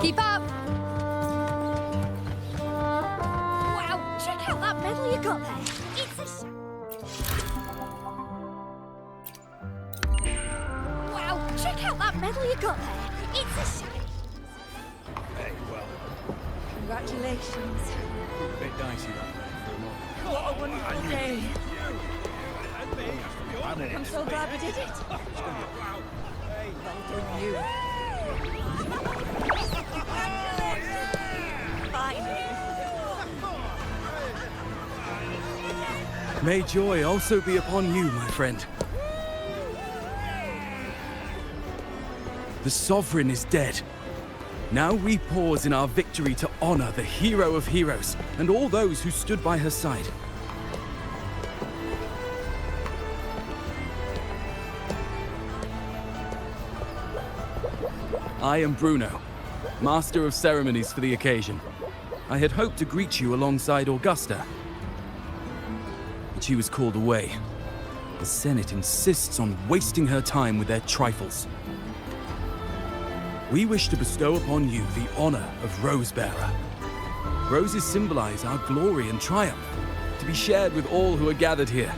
Keep up! Wow, check out that medal you got there. It's a Wow, check out that medal you got there. It's a Hey, well, Congratulations. a bit dicey that way for a moment. What a wonderful day. I'm so glad we did it. Well done, you. Finally. May joy also be upon you, my friend. The Sovereign is dead. Now we pause in our victory to honor the hero of heroes and all those who stood by her side. I am Bruno, Master of Ceremonies for the occasion. I had hoped to greet you alongside Augusta, but she was called away. The Senate insists on wasting her time with their trifles. We wish to bestow upon you the honor of Rosebearer. Roses symbolize our glory and triumph, to be shared with all who are gathered here.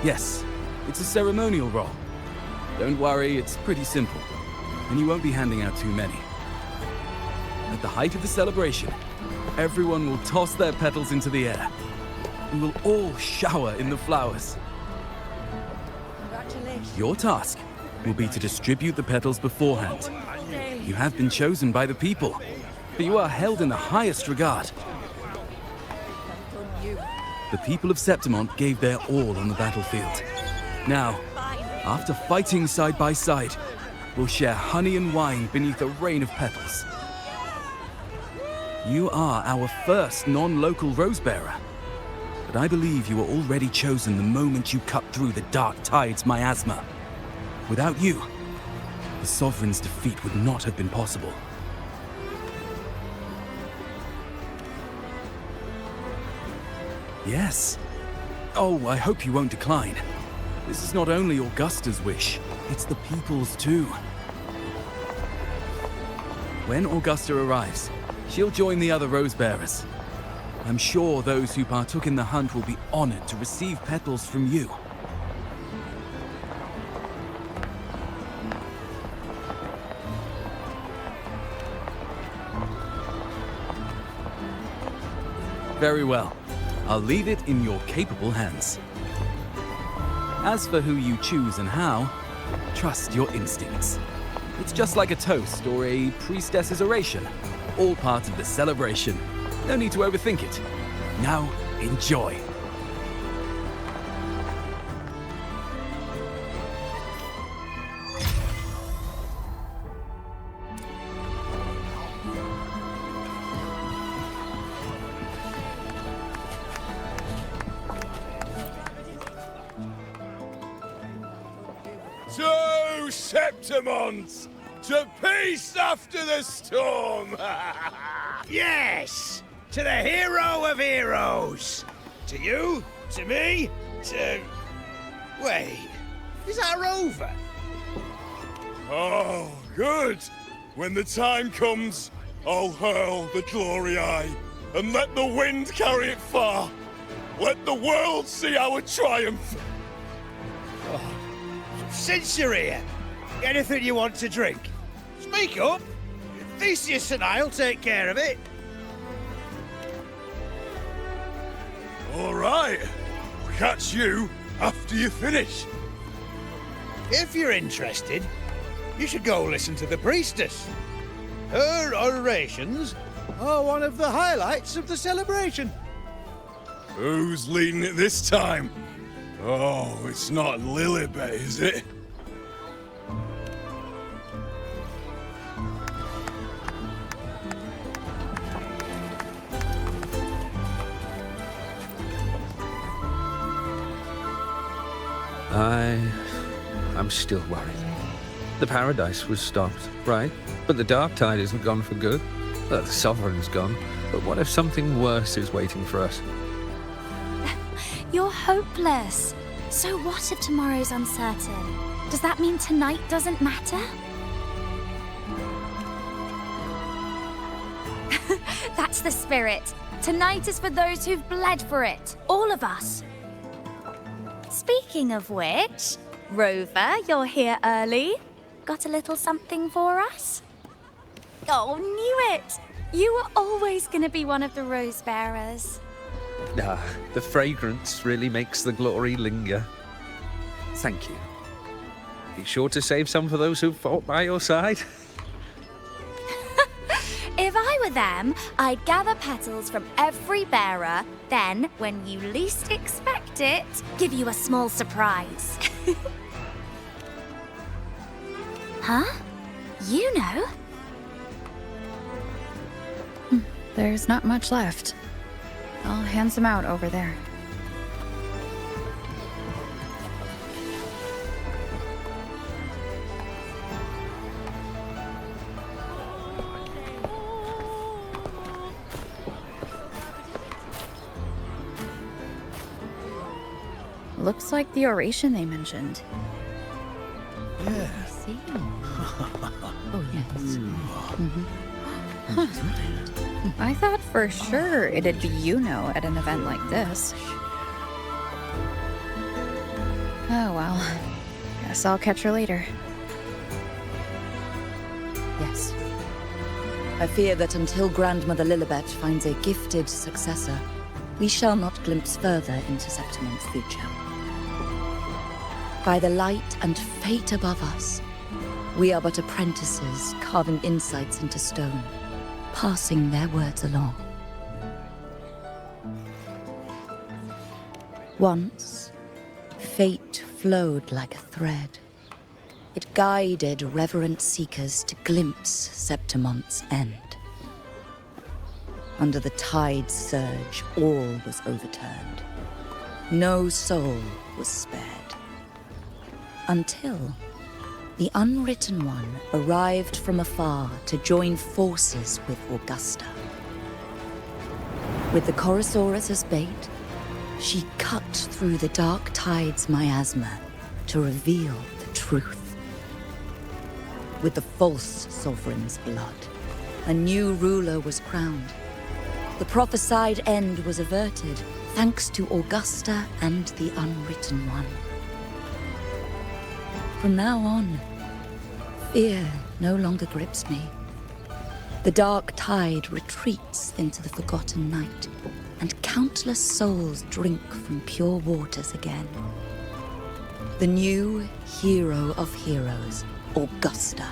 Yes, it's a ceremonial role. Don't worry, it's pretty simple, and you won't be handing out too many. At the height of the celebration, everyone will toss their petals into the air. We will all shower in the flowers. Congratulations. Your task will be to distribute the petals beforehand. Day. You have been chosen by the people, but you are held in the highest regard. Well done, you. The people of Septimont gave their all on the battlefield. Now, after fighting side by side, we'll share honey and wine beneath a rain of petals. You are our first non-local Rosebearer, but I believe you were already chosen the moment you cut through the dark tide's miasma. Without you, the Sovereign's defeat would not have been possible. Yes. Oh, I hope you won't decline. This is not only Augusta's wish, it's the people's too. When Augusta arrives, she'll join the other Rosebearers. I'm sure those who partook in the hunt will be honored to receive petals from you. Very well. I'll leave it in your capable hands. As for who you choose and how, trust your instincts. It's just like a toast or a priestess's oration, all part of the celebration. No need to overthink it. Now, enjoy. To Septimont! To peace after the storm! Yes! To the hero of heroes! To you, to me, to... Wait, is that a rover? Oh, good! When the time comes, I'll hurl the glory eye and let the wind carry it far. Let the world see our triumph! Since you're here, anything you want to drink? Speak up! Theseus and I'll take care of it. All right, I'll catch you after you finish. If you're interested, you should go listen to the priestess. Her orations are one of the highlights of the celebration. Who's leading it this time? Oh, it's not Lilibet, is it? I'm still worried. The paradise was stopped, right? But the dark tide isn't gone for good. The Sovereign's gone. But what if something worse is waiting for us? You're hopeless. So what if tomorrow's uncertain? Does that mean tonight doesn't matter? That's the spirit. Tonight is for those who've bled for it. All of us. Speaking of which, Rover, you're here early. Got a little something for us? Oh, knew it! You were always gonna be one of the rose bearers. Ah, the fragrance really makes the glory linger. Thank you. Be sure to save some for those who fought by your side. If I were them, I'd gather petals from every bearer, then, when you least expect it, give you a small surprise. Huh? You know? There's not much left. I'll hand some out over there. Looks like the oration they mentioned. Yeah. Oh, yes. I thought for sure it'd be iuno at an event like this. Oh well. Guess I'll catch her later. Yes. I fear that until Grandmother Lilibet finds a gifted successor, we shall not glimpse further into Septimon's future. By the light and fate above us, we are but apprentices carving insights into stone, passing their words along. Once, fate flowed like a thread. It guided reverent seekers to glimpse Septimon's end. Under the tide's surge, all was overturned. No soul was spared. Until the Unwritten One arrived from afar to join forces with Augusta. With the Chorosaurus as bait, she cut through the dark tide's miasma to reveal the truth. With the false sovereign's blood, a new ruler was crowned. The prophesied end was averted, thanks to Augusta and the Unwritten One. From now on, fear no longer grips me. The dark tide retreats into the forgotten night, and countless souls drink from pure waters again. The new hero of heroes, Augusta,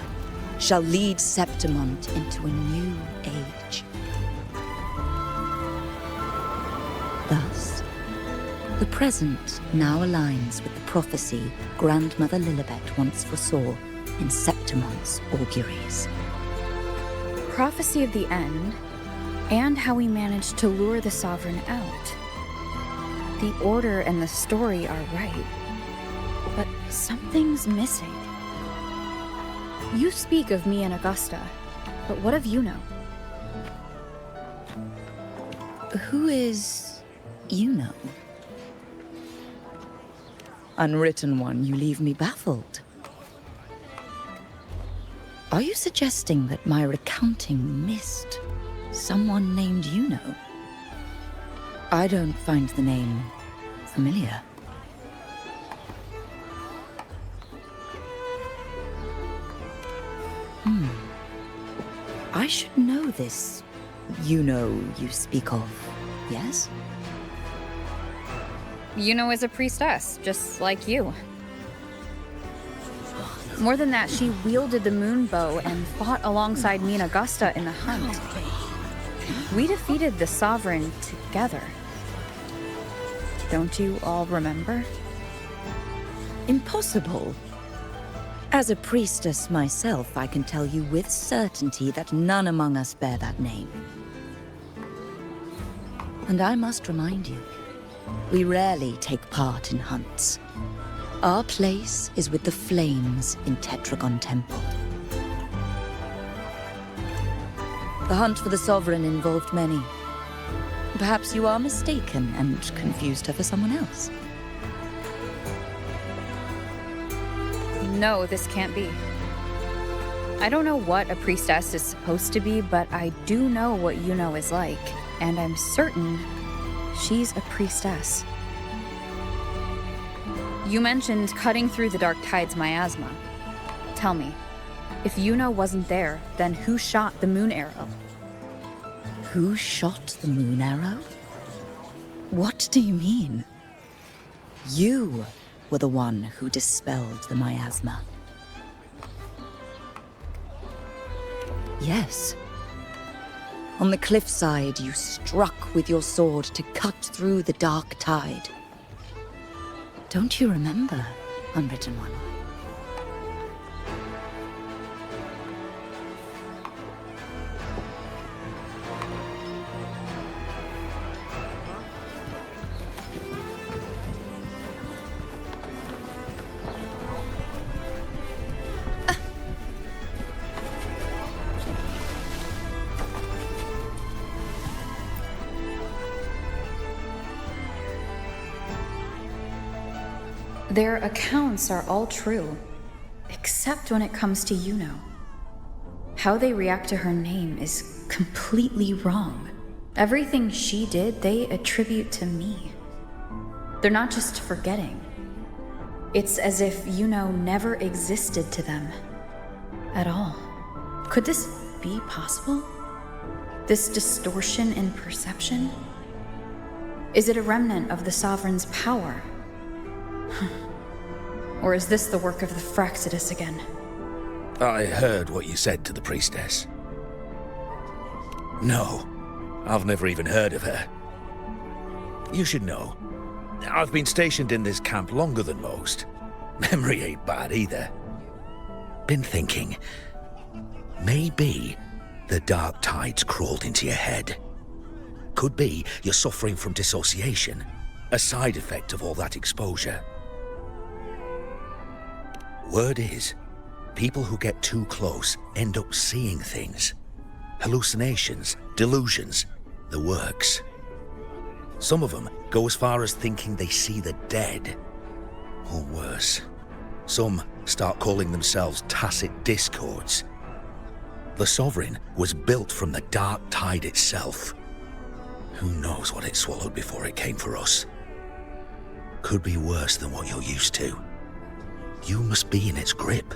shall lead Septimont into a new age. Thus, the present now aligns with the prophecy Grandmother Lilibet once foresaw in Septimont's auguries. Prophecy of the end, and how we managed to lure the Sovereign out. The order and the story are right, but something's missing. You speak of me and Augusta, but what of iuno? Who is iuno? Unwritten One, you leave me baffled. Are you suggesting that my recounting missed someone named iuno? I don't find the name familiar. I should know this iuno you speak of, yes? Iuno is a priestess, just like you. More than that, she wielded the moon bow and fought alongside me and Augusta in the hunt. We defeated the Sovereign together. Don't you all remember? Impossible. As a priestess myself, I can tell you with certainty that none among us bear that name. And I must remind you, we rarely take part in hunts. Our place is with the flames in Tetragon Temple. The hunt for the Sovereign involved many. Perhaps you are mistaken and confused her for someone else. No, this can't be. I don't know what a priestess is supposed to be, but I do know what Yuno is like, and I'm certain she's a priestess. You mentioned cutting through the dark tide's miasma. Tell me, if Yuno wasn't there, then who shot the moon arrow? Who shot the moon arrow? What do you mean? You were the one who dispelled the miasma. Yes. On the cliffside, you struck with your sword to cut through the dark tide. Don't you remember, Unwritten One? Their accounts are all true, except when it comes to Yuno. How they react to her name is completely wrong. Everything she did, they attribute to me. They're not just forgetting. It's as if Yuno never existed to them at all. Could this be possible? This distortion in perception? Is it a remnant of the Sovereign's power? Or is this the work of the Fraxidus again? I heard what you said to the priestess. No, I've never even heard of her. You should know, I've been stationed in this camp longer than most. Memory ain't bad either. Been thinking, maybe the dark tides crawled into your head. Could be you're suffering from dissociation, a side effect of all that exposure. Word is, people who get too close end up seeing things. Hallucinations, delusions, the works. Some of them go as far as thinking they see the dead. Or worse, some start calling themselves tacit discords. The Sovereign was built from the dark tide itself. Who knows what it swallowed before it came for us? Could be worse than what you're used to. You must be in its grip.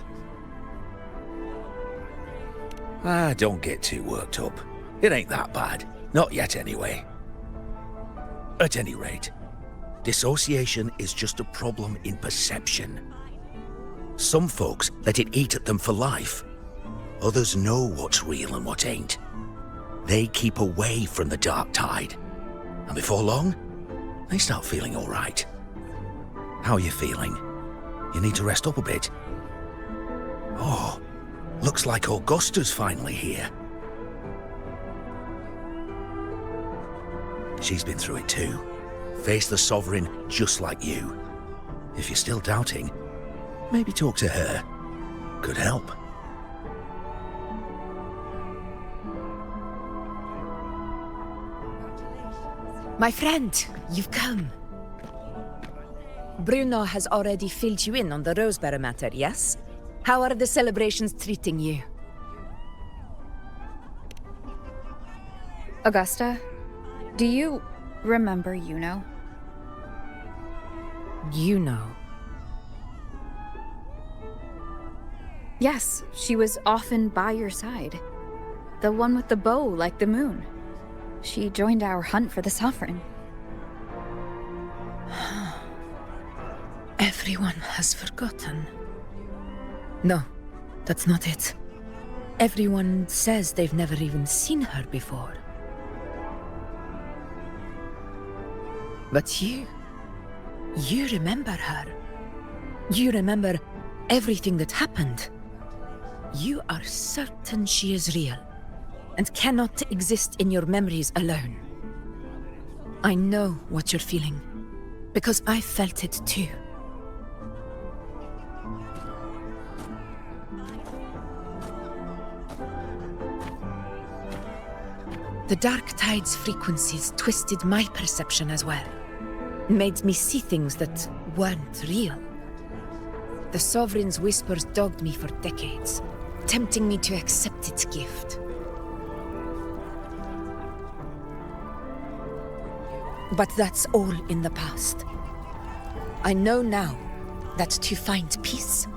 Don't get too worked up. It ain't that bad. Not yet, anyway. At any rate, dissociation is just a problem in perception. Some folks let it eat at them for life. Others know what's real and what ain't. They keep away from the dark tide. And before long, they start feeling all right. How are you feeling? You need to rest up a bit. Oh, looks like Augusta's finally here. She's been through it too. Faced the Sovereign just like you. If you're still doubting, maybe talk to her. Could help. My friend, you've come. Bruno has already filled you in on the Rosebearer matter, yes? How are the celebrations treating you? Augusta, do you remember Yuno? Yuno? Yes, she was often by your side. The one with the bow like the moon. She joined our hunt for the Sovereign. Everyone has forgotten. No, that's not it. Everyone says they've never even seen her before. But you remember her. You remember everything that happened. You are certain she is real, and cannot exist in your memories alone. I know what you're feeling, because I felt it too. The dark tide's frequencies twisted my perception as well. Made me see things that weren't real. The Sovereign's whispers dogged me for decades, tempting me to accept its gift. But that's all in the past. I know now that to find peace,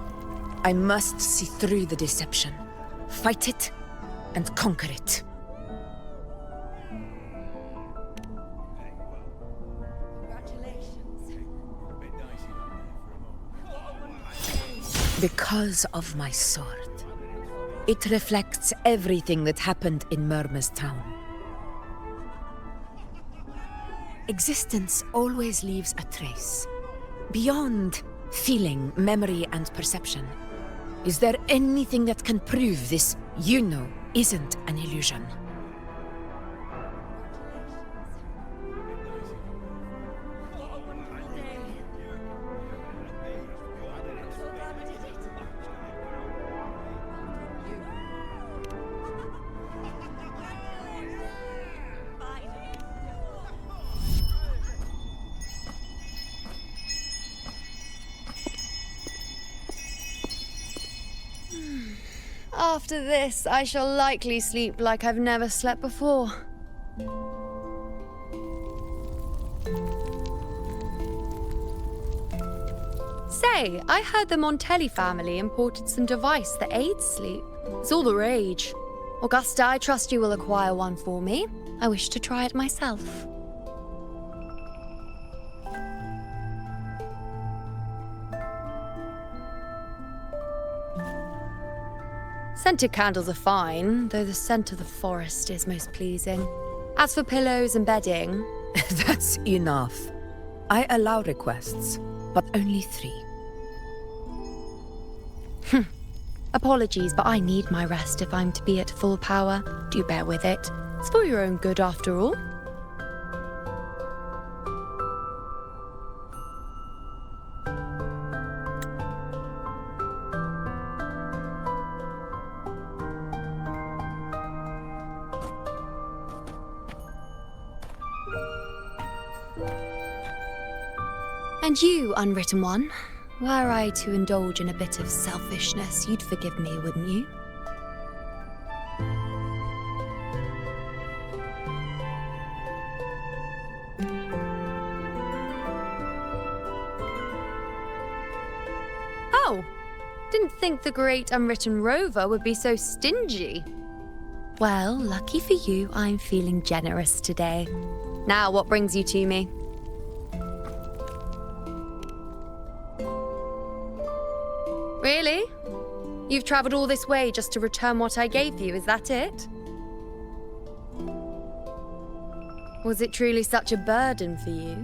I must see through the deception, fight it, and conquer it. Because of my sword. It reflects everything that happened in Murma's town. Existence always leaves a trace. Beyond feeling, memory, and perception. Is there anything that can prove this iuno isn't an illusion? After this, I shall likely sleep like I've never slept before. Say, I heard the Montelli family imported some device that aids sleep. It's all the rage. Augusta, I trust you will acquire one for me. I wish to try it myself. Scented candles are fine, though the scent of the forest is most pleasing. As for pillows and bedding... That's enough. I allow requests, but only 3. Apologies, but I need my rest if I'm to be at full power. Do bear with it. It's for your own good, after all. And you, Unwritten One, were I to indulge in a bit of selfishness, you'd forgive me, wouldn't you? Oh, didn't think the great Unwritten Rover would be so stingy. Well, lucky for you, I'm feeling generous today. Now, what brings you to me? Really? You've travelled all this way just to return what I gave you, is that it? Was it truly such a burden for you?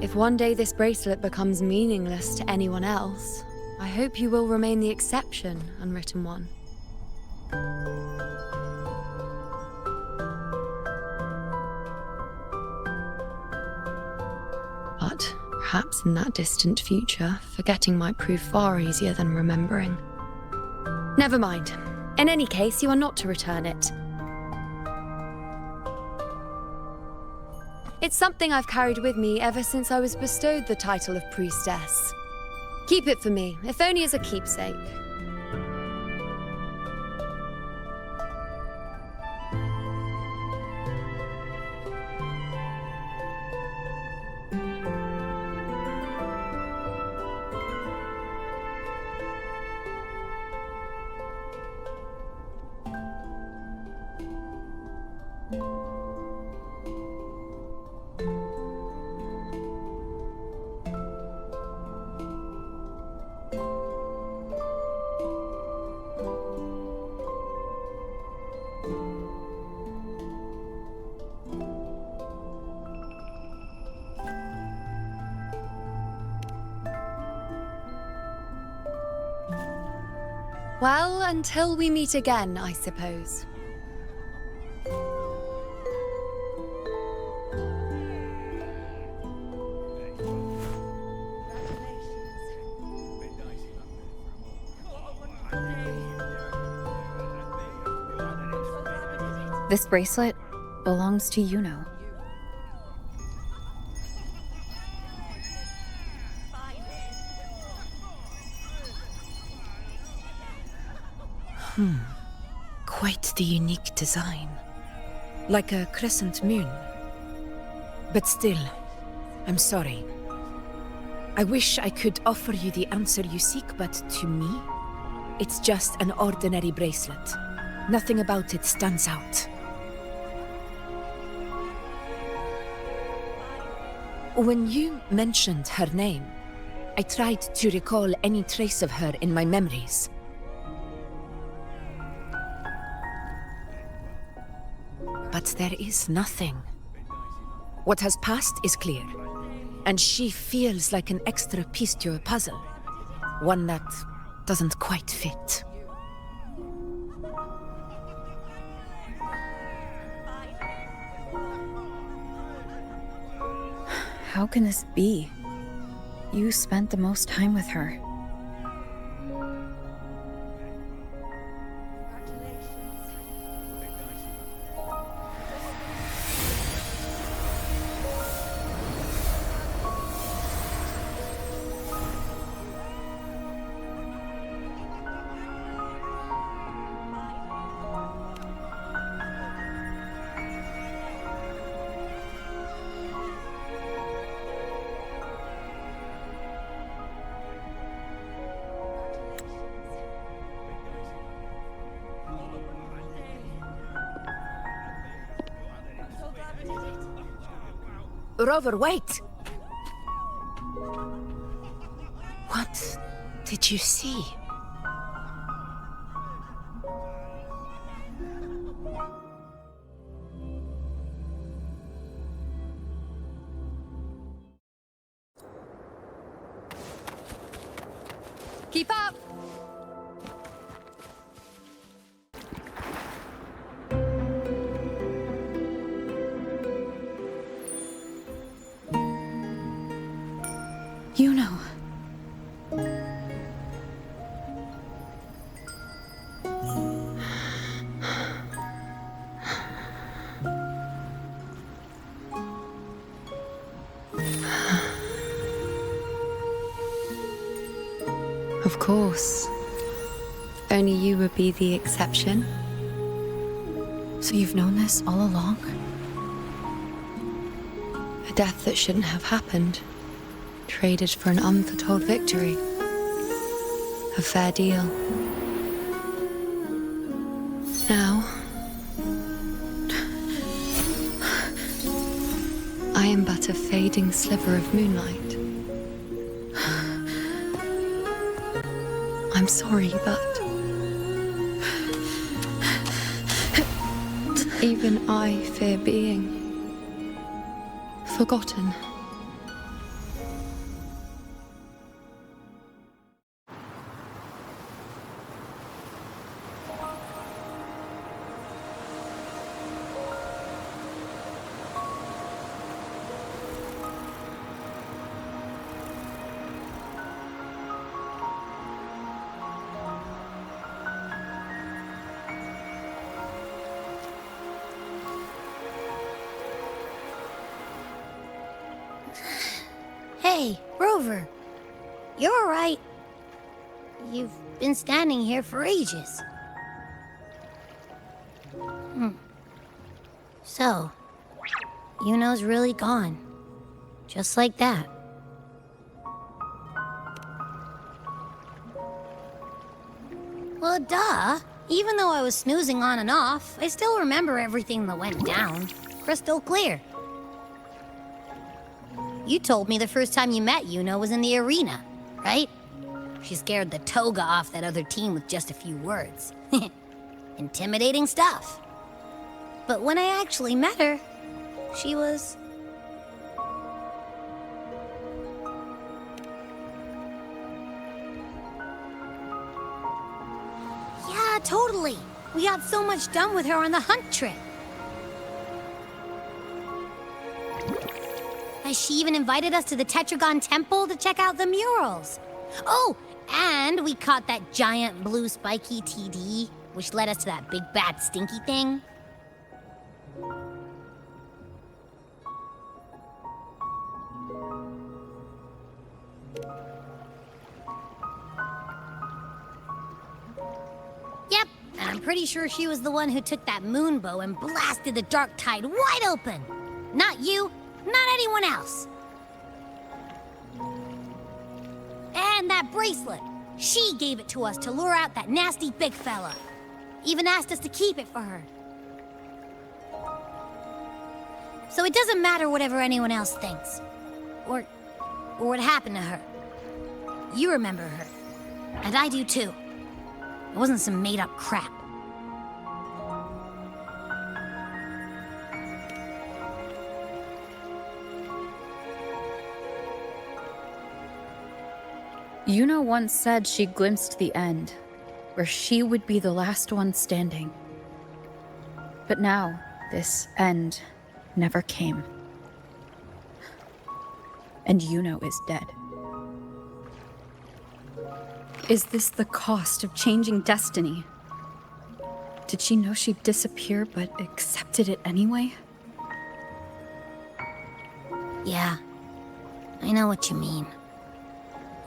If one day this bracelet becomes meaningless to anyone else, I hope you will remain the exception, Unwritten One. But perhaps in that distant future, forgetting might prove far easier than remembering. Never mind. In any case, you are not to return it. It's something I've carried with me ever since I was bestowed the title of priestess. Keep it for me, if only as a keepsake. Well, until we meet again, I suppose. This bracelet belongs to Yuno. Quite the unique design. Like a crescent moon. But still, I'm sorry. I wish I could offer you the answer you seek, but to me, it's just an ordinary bracelet. Nothing about it stands out. When you mentioned her name, I tried to recall any trace of her in my memories. But there is nothing. What has passed is clear, and she feels like an extra piece to a puzzle. One that doesn't quite fit. How can this be? You spent the most time with her. Rover, wait! What did you see? Keep up! Yuno. Of course. Only you would be the exception. So you've known this all along? A death that shouldn't have happened. Traded for an unforetold victory. A fair deal. Now, I am but a fading sliver of moonlight. I'm sorry, but even I fear being forgotten. Hey, Rover. You're all right. You've been standing here for ages. So, Yuno's really gone. Just like that. Well, duh. Even though I was snoozing on and off, I still remember everything that went down. Crystal clear. You told me the first time you met Yuno was in the arena, right? She scared the toga off that other team with just a few words. Intimidating stuff. But when I actually met her, she was... Yeah, totally. We got so much done with her on the hunt trip. She even invited us to the Tetragon Temple to check out the murals. Oh, and we caught that giant blue spiky TD, which led us to that big bad stinky thing. I'm pretty sure she was the one who took that moon bow and blasted the dark tide wide open. Not you, not anyone else. And that bracelet. She gave it to us to lure out that nasty big fella. Even asked us to keep it for her. So it doesn't matter whatever anyone else thinks. Or what happened to her. You remember her. And I do too. It wasn't some made-up crap. Yuno once said she glimpsed the end, where she would be the last one standing. But now, this end never came. And Yuno is dead. Is this the cost of changing destiny? Did she know she'd disappear, but accepted it anyway? Yeah, I know what you mean.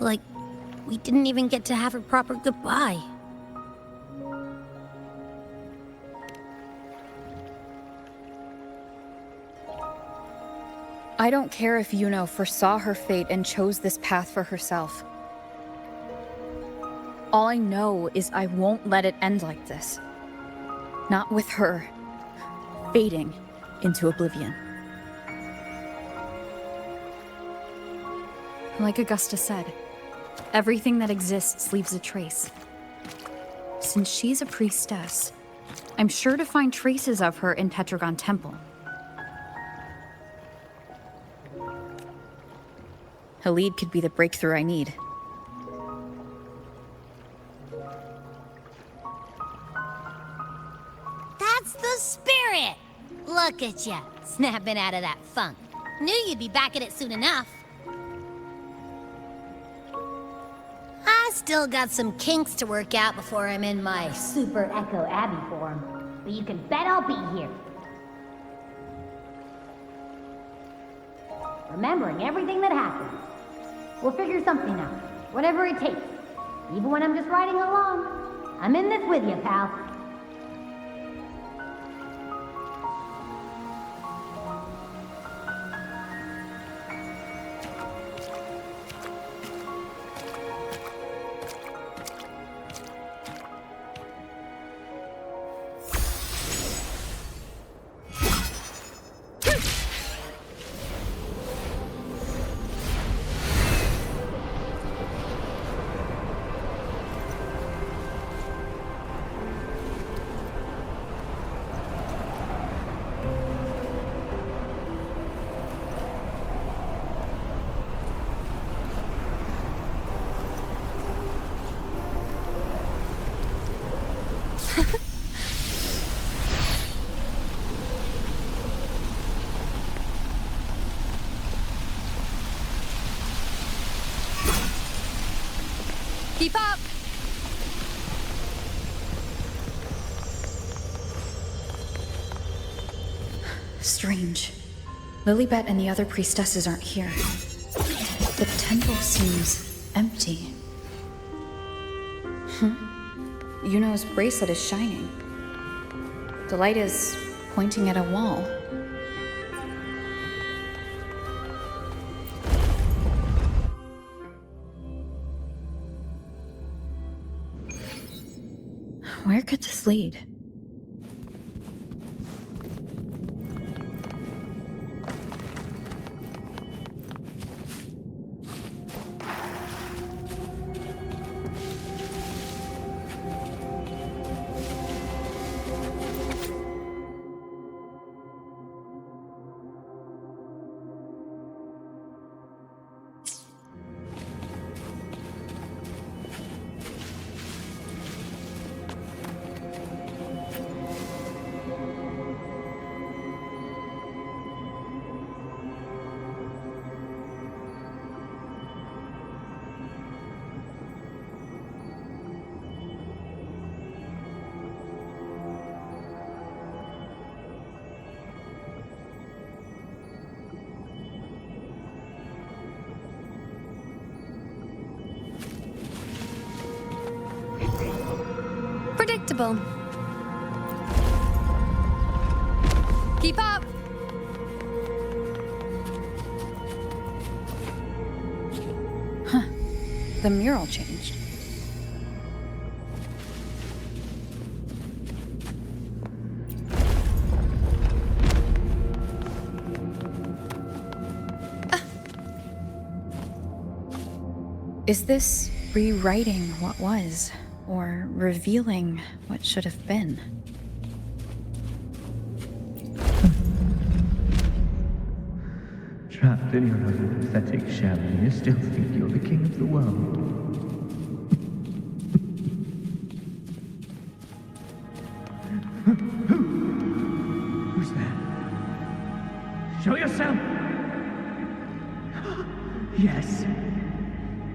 Like, we didn't even get to have a proper goodbye. I don't care if Yuno foresaw her fate and chose this path for herself. All I know is I won't let it end like this. Not with her fading into oblivion. Like Augusta said, everything that exists leaves a trace. Since she's a priestess, I'm sure to find traces of her in Tetragon Temple. Halid could be the breakthrough I need. That's the spirit! Look at ya, snapping out of that funk. Knew you'd be back at it soon enough. I still got some kinks to work out before I'm in my Super Echo Abbey form, but you can bet I'll be here. Remembering everything that happened. We'll figure something out, whatever it takes. Even when I'm just riding along. I'm in this with you, pal. Keep up! Strange. Lilibet and the other priestesses aren't here. The temple seems empty. Yuno's bracelet is shining. The light is pointing at a wall. Where could this lead? Predictable. Keep up! Huh. The mural changed. Is this rewriting what was, or revealing what should have been? Trapped in your own pathetic shell, and you still think you're the king of the world. Who's there? Show yourself! Yes.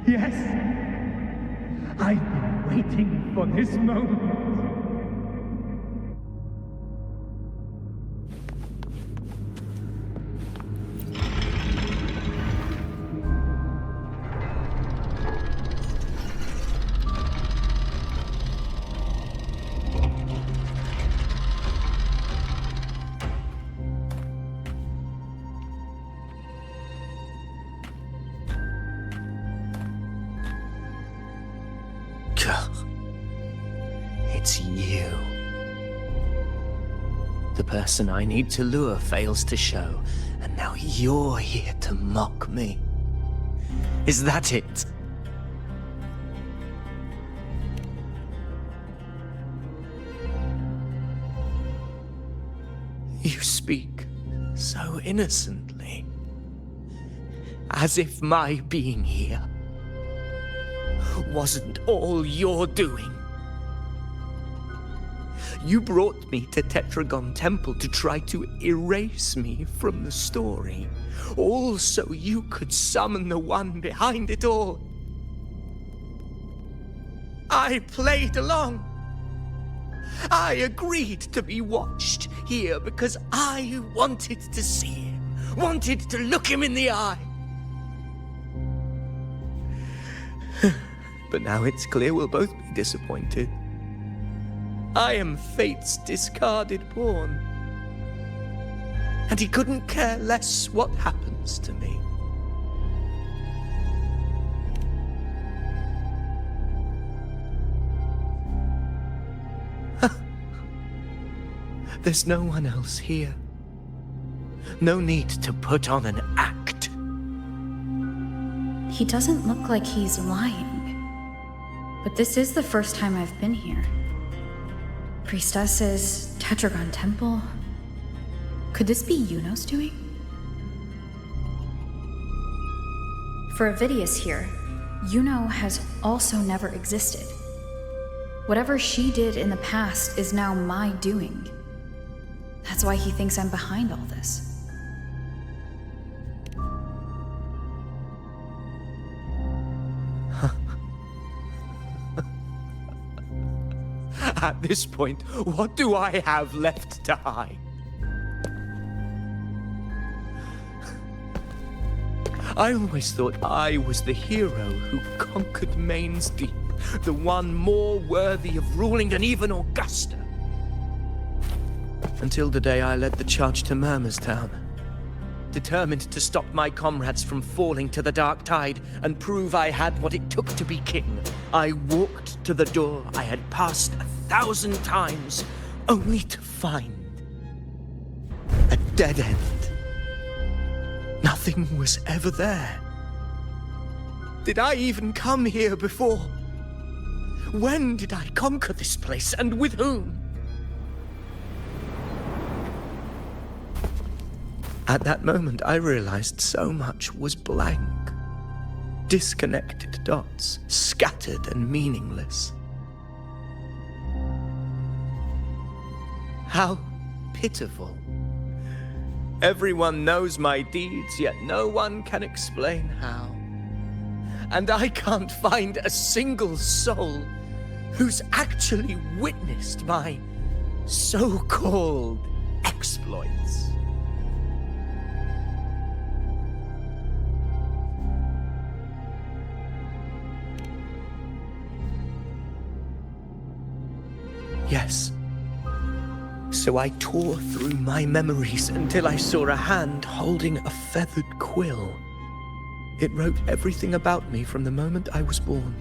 Yes! I've been waiting for this moment. It's you. The person I need to lure fails to show, and now you're here to mock me. Is that it? You speak so innocently, as if my being here wasn't all you're doing. You brought me to Tetragon Temple to try to erase me from the story, all so you could summon the one behind it all. I played along. I agreed to be watched here because I wanted to see him, wanted to look him in the eye. But now it's clear we'll both be disappointed. I am fate's discarded pawn. And he couldn't care less what happens to me. There's no one else here. No need to put on an act. He doesn't look like he's lying. But this is the first time I've been here. Priestesses, Tetragon Temple. Could this be Yuno's doing? For Avidius here, Yuno has also never existed. Whatever she did in the past is now my doing. That's why he thinks I'm behind all this. At this point, what do I have left to hide? I always thought I was the hero who conquered Main's Deep, the one more worthy of ruling than even Augusta. Until the day I led the charge to Murmur's Town, determined to stop my comrades from falling to the dark tide and prove I had what it took to be king. I walked to the door I had passed 1,000 times, only to find a dead end. Nothing was ever there. Did I even come here before? When did I conquer this place, and with whom? At that moment, I realized so much was blank. Disconnected dots, scattered and meaningless. How pitiful. Everyone knows my deeds, yet no one can explain how. And I can't find a single soul who's actually witnessed my so-called exploits. Yes, So I tore through my memories until I saw a hand holding a feathered quill. It wrote everything about me from the moment I was born.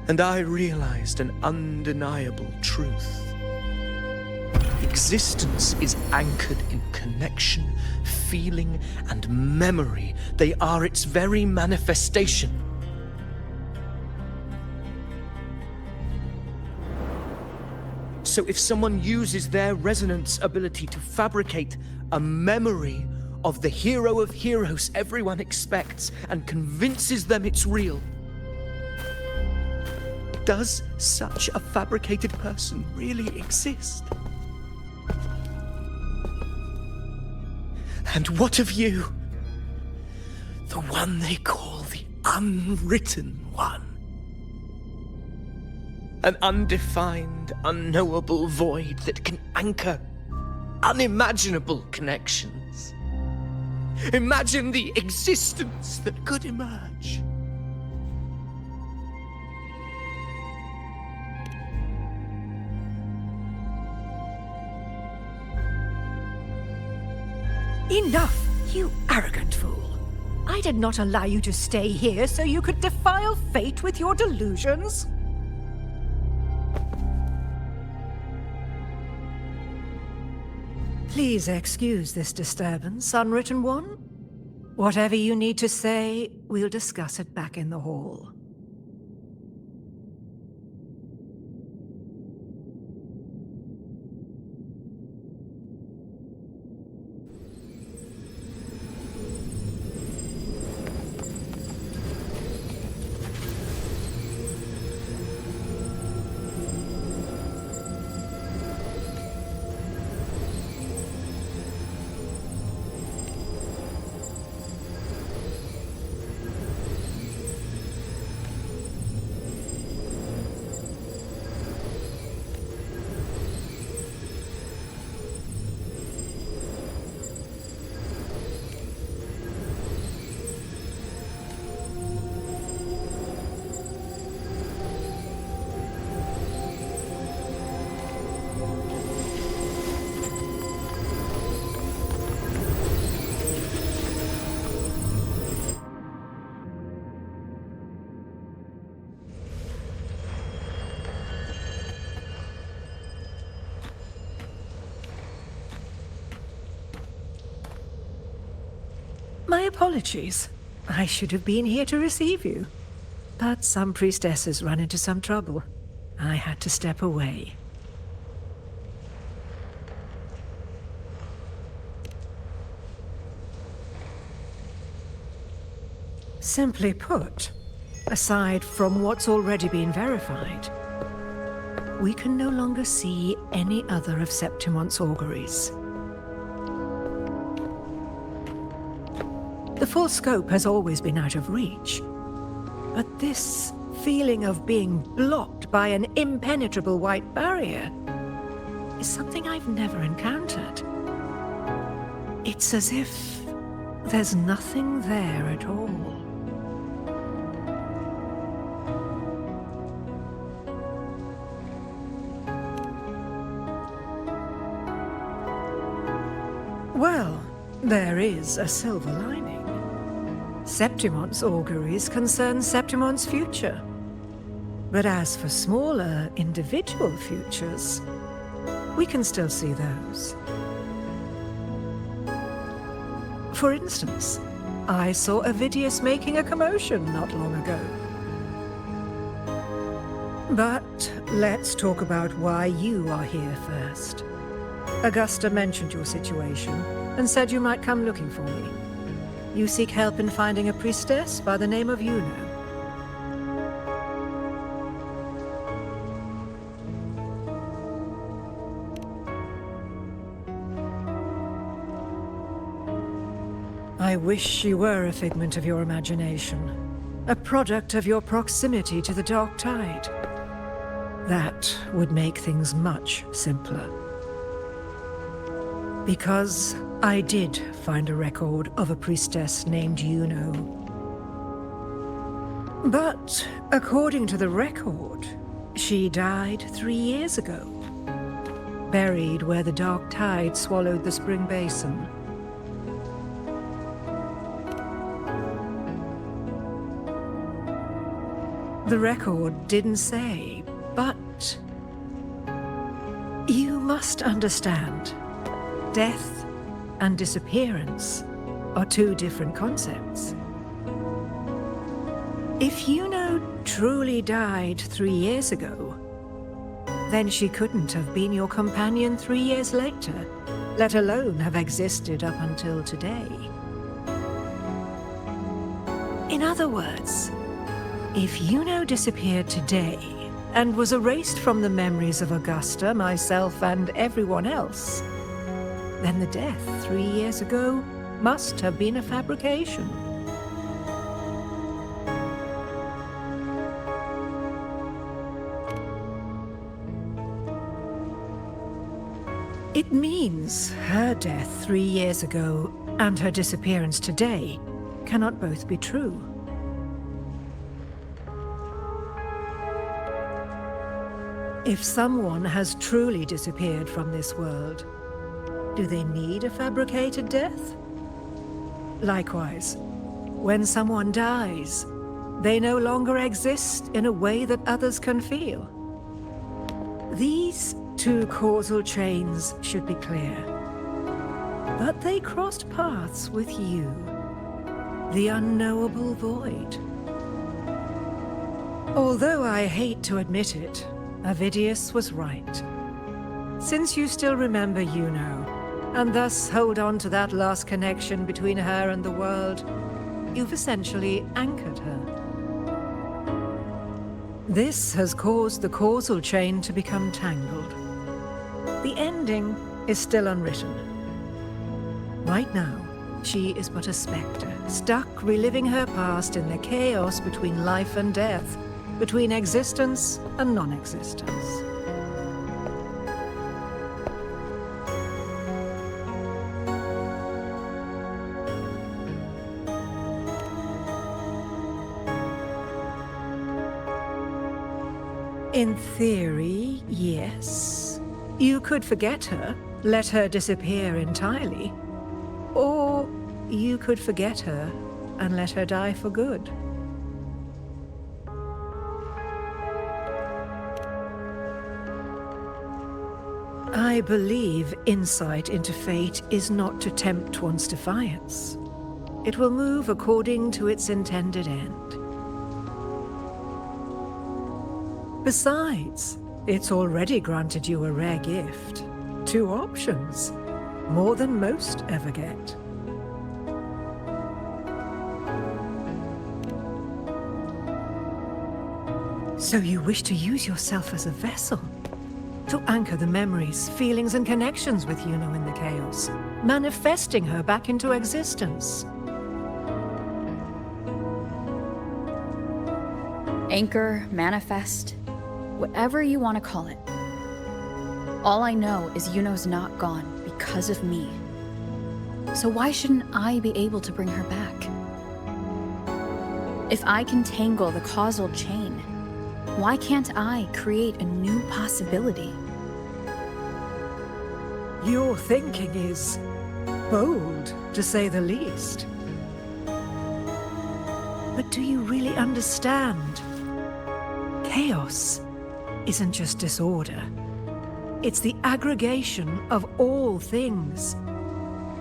And I realized an undeniable truth. Existence is anchored in connection, feeling, and memory. They are its very manifestation. So if someone uses their resonance ability to fabricate a memory of the hero of heroes everyone expects and convinces them it's real, does such a fabricated person really exist? And what of you? The one they call the unwritten one. An undefined, unknowable void that can anchor unimaginable connections. Imagine the existence that could emerge. Enough, you arrogant fool. I did not allow you to stay here so you could defile fate with your delusions. Please excuse this disturbance, Unwritten One. Whatever you need to say, we'll discuss it back in the hall. My apologies. I should have been here to receive you. But some priestesses run into some trouble. I had to step away. Simply put, aside from what's already been verified, we can no longer see any other of Septimon's auguries. The full scope has always been out of reach, but this feeling of being blocked by an impenetrable white barrier is something I've never encountered. It's as if there's nothing there at all. Well, there is a silver lining. Septimon's auguries concern Septimon's future. But as for smaller, individual futures, we can still see those. For instance, I saw Avidius making a commotion not long ago. But let's talk about why you are here first. Augusta mentioned your situation and said you might come looking for me. You seek help in finding a priestess by the name of Iuno. I wish she were a figment of your imagination, a product of your proximity to the dark tide. That would make things much simpler. Because I did find a record of a priestess named Iuno. But according to the record, she died 3 years ago, buried where the dark tide swallowed the spring basin. The record didn't say, but you must understand, death and disappearance are two different concepts. If Iuno truly died 3 years ago, then she couldn't have been your companion 3 years later, let alone have existed up until today. In other words, if Iuno disappeared today and was erased from the memories of Augusta, myself, and everyone else, then the death 3 years ago must have been a fabrication. It means her death 3 years ago and her disappearance today cannot both be true. If someone has truly disappeared from this world, do they need a fabricated death? Likewise, when someone dies, they no longer exist in a way that others can feel. These two causal chains should be clear. But they crossed paths with you, the unknowable void. Although I hate to admit it, Avidius was right. Since you still remember Iuno, and thus hold on to that last connection between her and the world, you've essentially anchored her. This has caused the causal chain to become tangled. The ending is still unwritten. Right now, she is but a spectre, stuck reliving her past in the chaos between life and death, between existence and non-existence. In theory, yes. You could forget her, let her disappear entirely. Or you could forget her and let her die for good. I believe insight into fate is not to tempt one's defiance. It will move according to its intended end. Besides, it's already granted you a rare gift. 2 options, more than most ever get. So you wish to use yourself as a vessel? To anchor the memories, feelings, and connections with Iuno in the chaos, manifesting her back into existence. Anchor, manifest, whatever you want to call it. All I know is Iuno's not gone because of me. So why shouldn't I be able to bring her back? If I can tangle the causal chain, why can't I create a new possibility? Your thinking is bold, to say the least. But do you really understand? Chaos isn't just disorder. It's the aggregation of all things.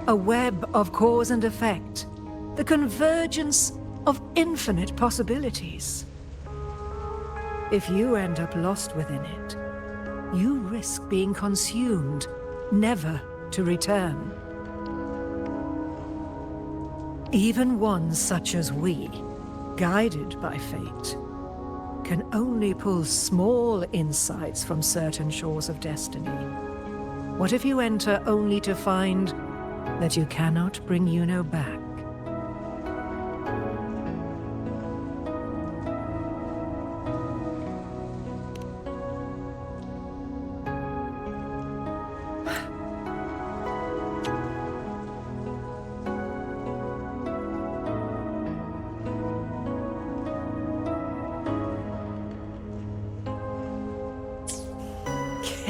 A web of cause and effect. The convergence of infinite possibilities. If you end up lost within it, you risk being consumed, never to return. Even ones such as we, guided by fate, can only pull small insights from certain shores of destiny. What if you enter only to find that you cannot bring Iuno back?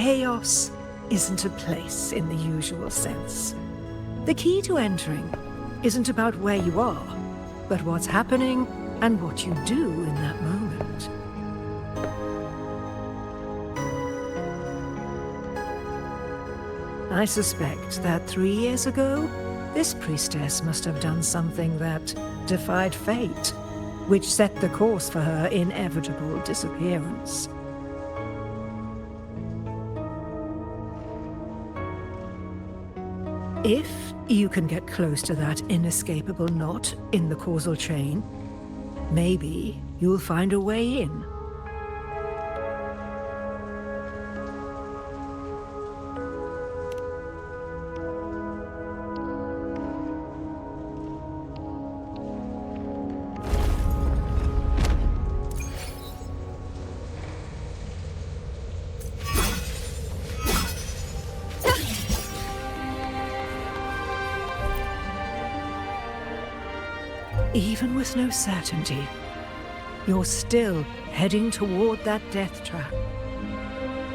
chaos isn't a place in the usual sense. The key to entering isn't about where you are, but what's happening and what you do in that moment. I suspect that 3 years ago, this priestess must have done something that defied fate, which set the course for her inevitable disappearance. If you can get close to that inescapable knot in the causal chain, maybe you'll find a way in. Even with no certainty, you're still heading toward that death trap.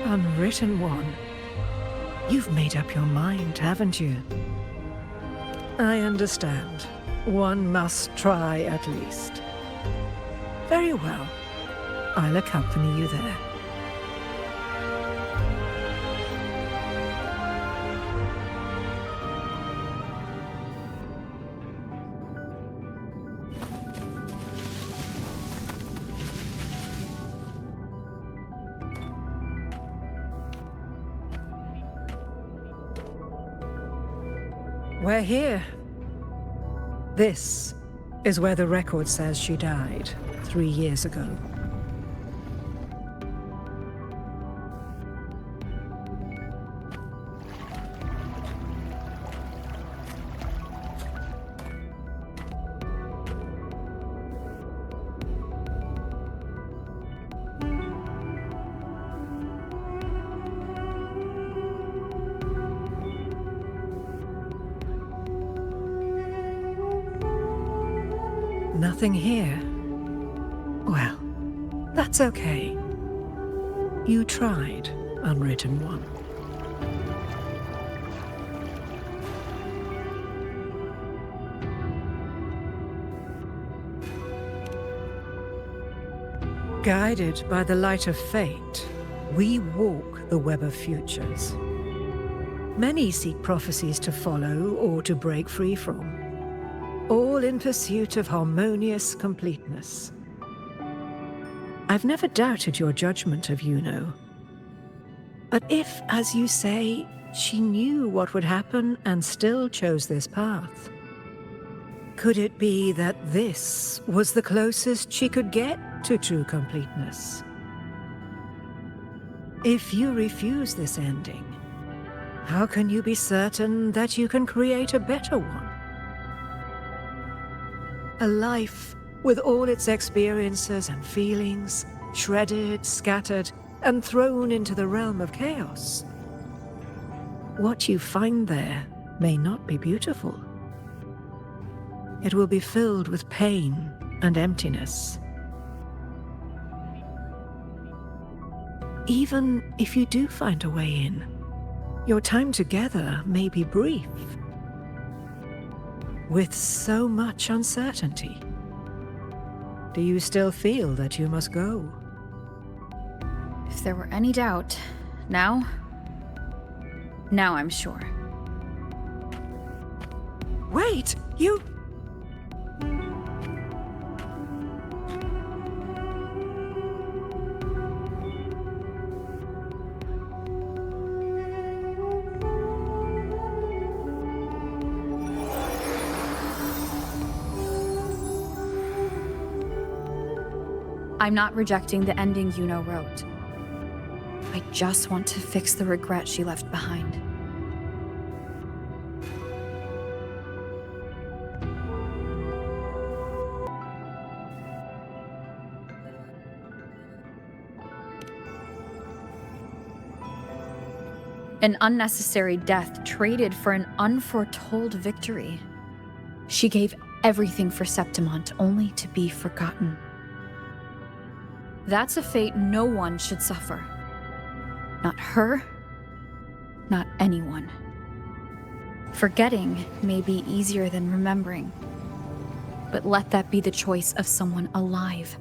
Unwritten one. You've made up your mind, haven't you? I understand. One must try at least. Very well. I'll accompany you there. We're here. This is where the record says she died 3 years ago. Nothing here. Well, that's okay. You tried, Unwritten One. Guided by the light of fate, we walk the web of futures. Many seek prophecies to follow or to break free from, all in pursuit of harmonious completeness. I've never doubted your judgment of Iuno. But if, as you say, she knew what would happen and still chose this path, could it be that this was the closest she could get to true completeness? If you refuse this ending, how can you be certain that you can create a better one? A life with all its experiences and feelings, shredded, scattered, and thrown into the realm of chaos. What you find there may not be beautiful. It will be filled with pain and emptiness. Even if you do find a way in, your time together may be brief. With so much uncertainty, do you still feel that you must go? If there were any doubt, now I'm sure. Wait, you... I'm not rejecting the ending Iuno wrote. I just want to fix the regret she left behind. An unnecessary death traded for an unforetold victory. She gave everything for Septimont only to be forgotten. That's a fate no one should suffer. Not her, not anyone. Forgetting may be easier than remembering, but let that be the choice of someone alive,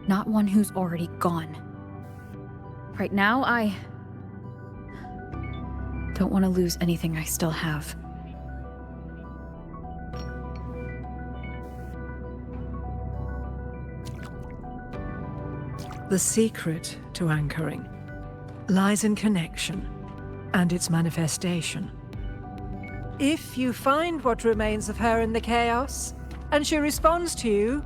not one who's already gone. Right now, I don't want to lose anything I still have. The secret to anchoring lies in connection and its manifestation. If you find what remains of her in the chaos, and she responds to you,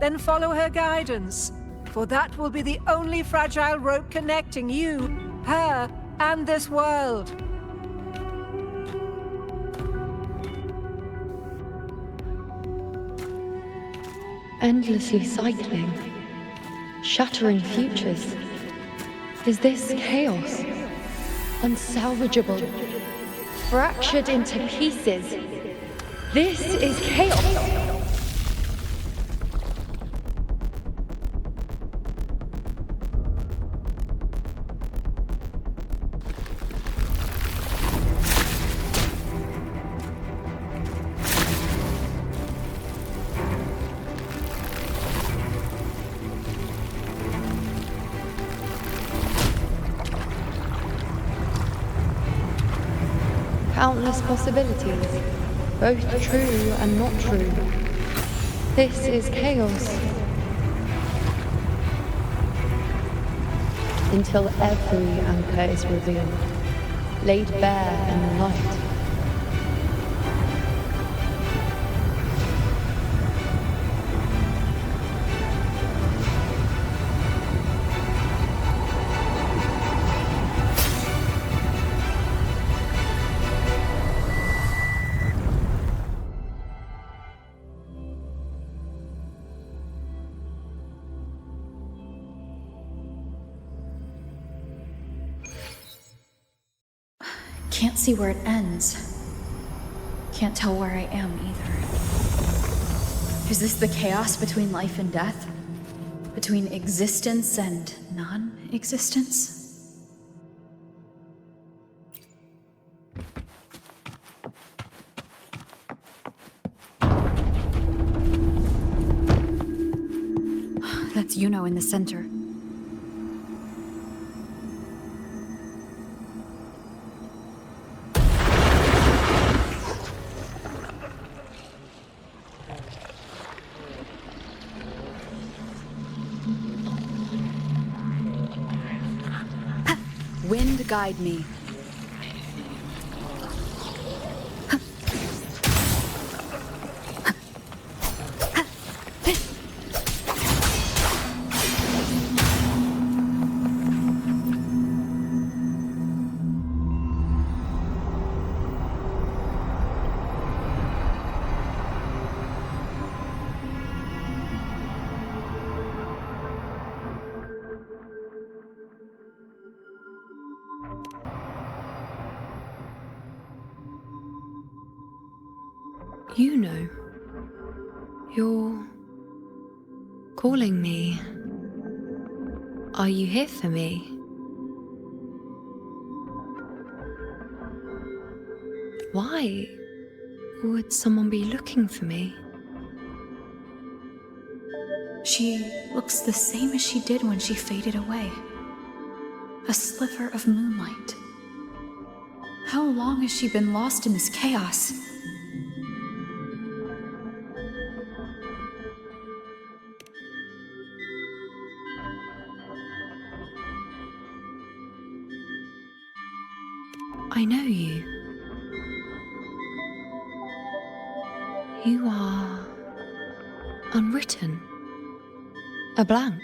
then follow her guidance, for that will be the only fragile rope connecting you, her, and this world. Endlessly cycling, shattering futures. Is this chaos? Unsalvageable, fractured into pieces. This is chaos! Countless possibilities, both true and not true. This is chaos. Until every anchor is revealed, laid bare in the light. Can't see where it ends. Can't tell where I am either. Is this the chaos between life and death? Between existence and non-existence? That's Iuno in the center. Wind guide me. You know, you're calling me. Are you here for me? Why would someone be looking for me? She looks the same as she did when she faded away. A sliver of moonlight. How long has she been lost in this chaos? I know you. You are unwritten. A blank.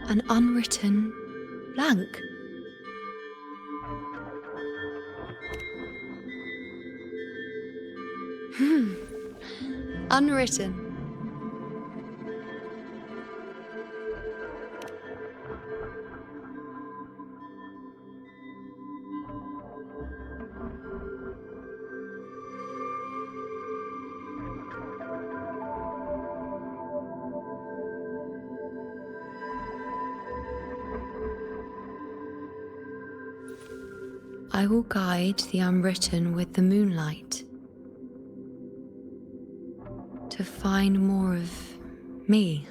An unwritten blank. Unwritten. I will guide the unwritten with the moonlight to find more of me.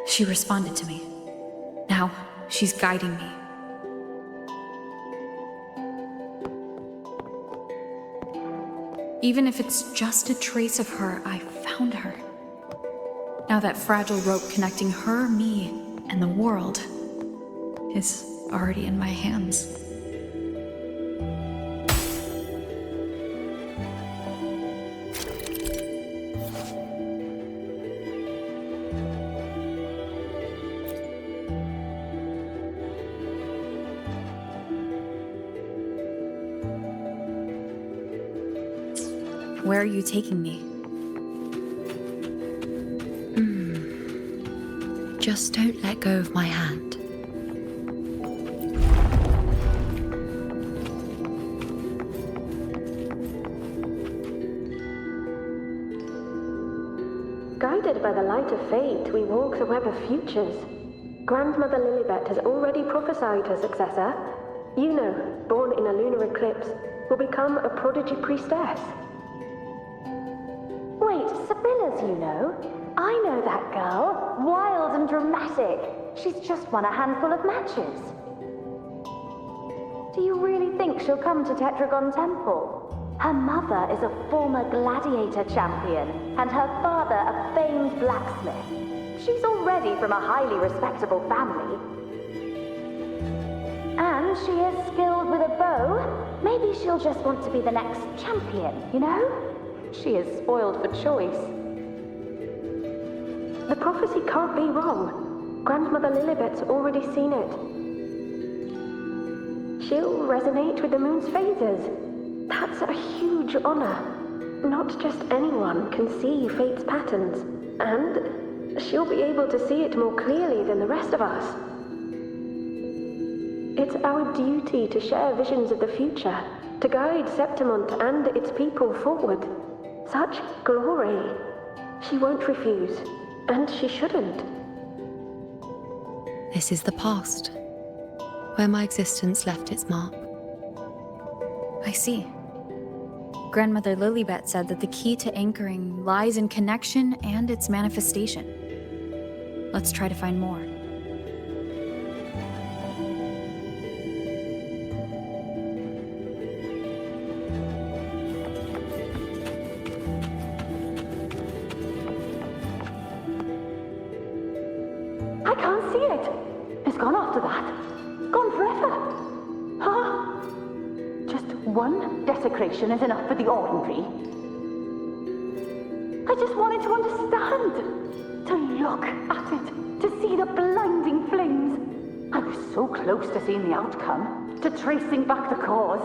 She responded to me. Now, she's guiding me. Even if it's just a trace of her, I found her. Now that fragile rope connecting her, me, and the world is already in my hands. Where are you taking me? Just don't let go of my hand. Guided by the light of fate, we walk the web of futures. Grandmother Lilibet has already prophesied her successor. Iuno, born in a lunar eclipse, will become a prodigy priestess. Wait, Sibylla's Iuno? I know that girl. Wild and dramatic. She's just won a handful of matches. Do you really think she'll come to Tetragon Temple? Her mother is a former gladiator champion, and her father a famed blacksmith. She's already from a highly respectable family. And she is skilled with a bow. Maybe she'll just want to be the next champion, you know? She is spoiled for choice. The prophecy can't be wrong. Grandmother Lilibet's already seen it. She'll resonate with the moon's phases. That's a huge honor. Not just anyone can see fate's patterns, and she'll be able to see it more clearly than the rest of us. It's our duty to share visions of the future, to guide Septimont and its people forward. Such glory. She won't refuse, and she shouldn't. This is the past, where my existence left its mark. I see. Grandmother Lilibet said that the key to anchoring lies in connection and its manifestation. Let's try to find more. I can't see it. It's gone after that. Gone forever. Huh? Just one desecration is enough for the ordinary. I just wanted to understand. To look at it. To see the blinding flames. I was so close to seeing the outcome. To tracing back the cause.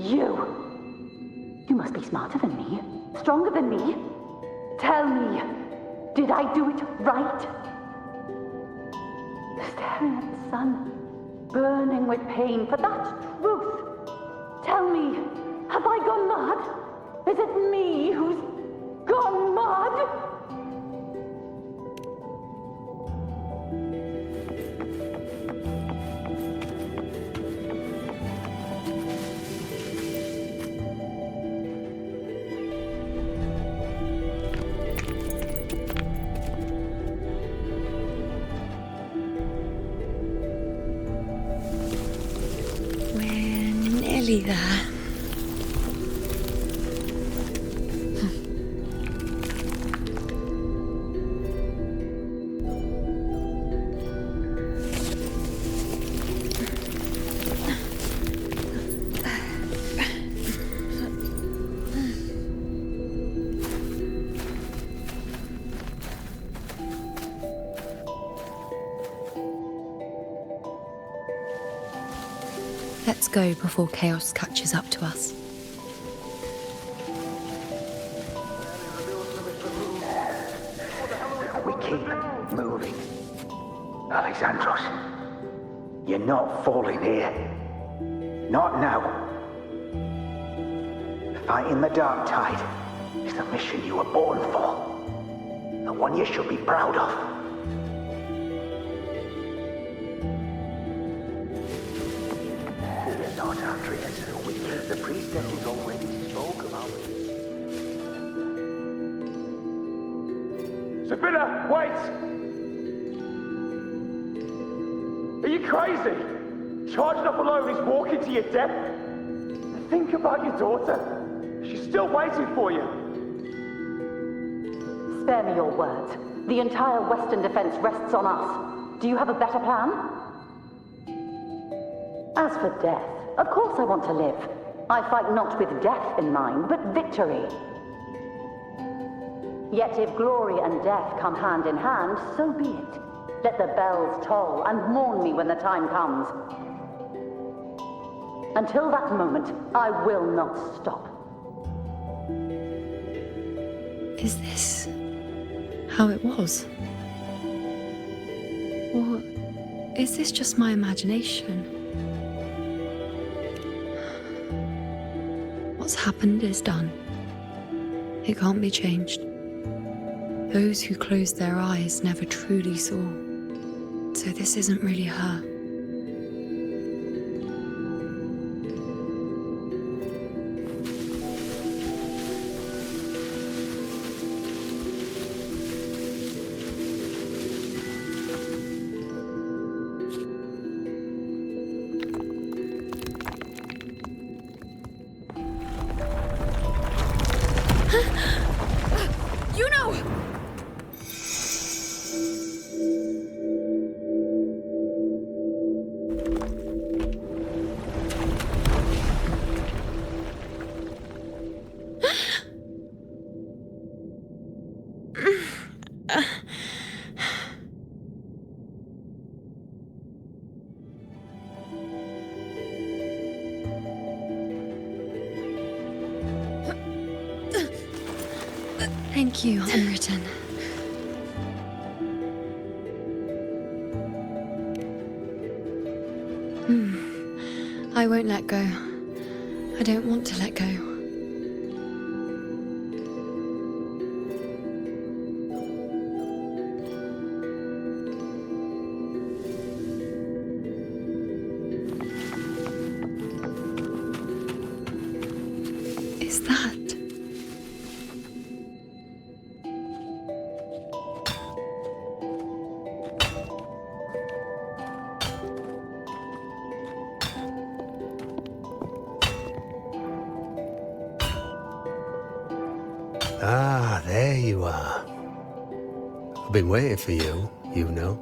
You must be smarter than me. Stronger than me. Tell me. Did I do it right? Staring at the sun, burning with pain for that truth. Tell me, have I gone mad? Is it me who's gone mad? There. Let's go before chaos catches up to us. We keep moving. Alexandros, you're not falling here. Not now. Fighting the Dark Tide is the mission you were born for. The one you should be proud of. Alexandria, Sir. The priestess is already spoke about. Sibylla, wait! Are you crazy? Charging up alone is walking to your death. Think about your daughter. She's still waiting for you. Spare me your words. The entire Western defense rests on us. Do you have a better plan? As for death, of course I want to live. I fight not with death in mind, but victory. Yet if glory and death come hand in hand, so be it. Let the bells toll and mourn me when the time comes. Until that moment, I will not stop. Is this how it was? Or is this just my imagination? What's happened is done. It can't be changed. Those who closed their eyes never truly saw. So this isn't really her. Thank you, Unwritten. I won't let go. I don't want to let go. Is that? Ah, there you are. I've been waiting for you, you know.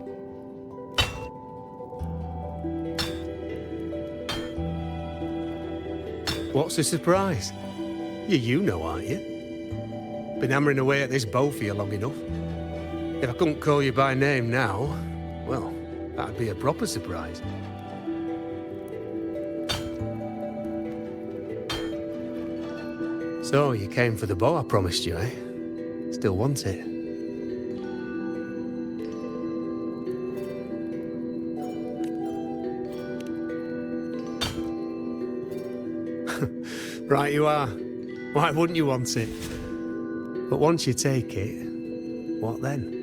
What's the surprise? You know, aren't you? Been hammering away at this bow for you long enough. If I couldn't call you by name now, well, that'd be a proper surprise. So, you came for the bow I promised you, eh? Still want it? Right you are. Why wouldn't you want it? But once you take it, what then?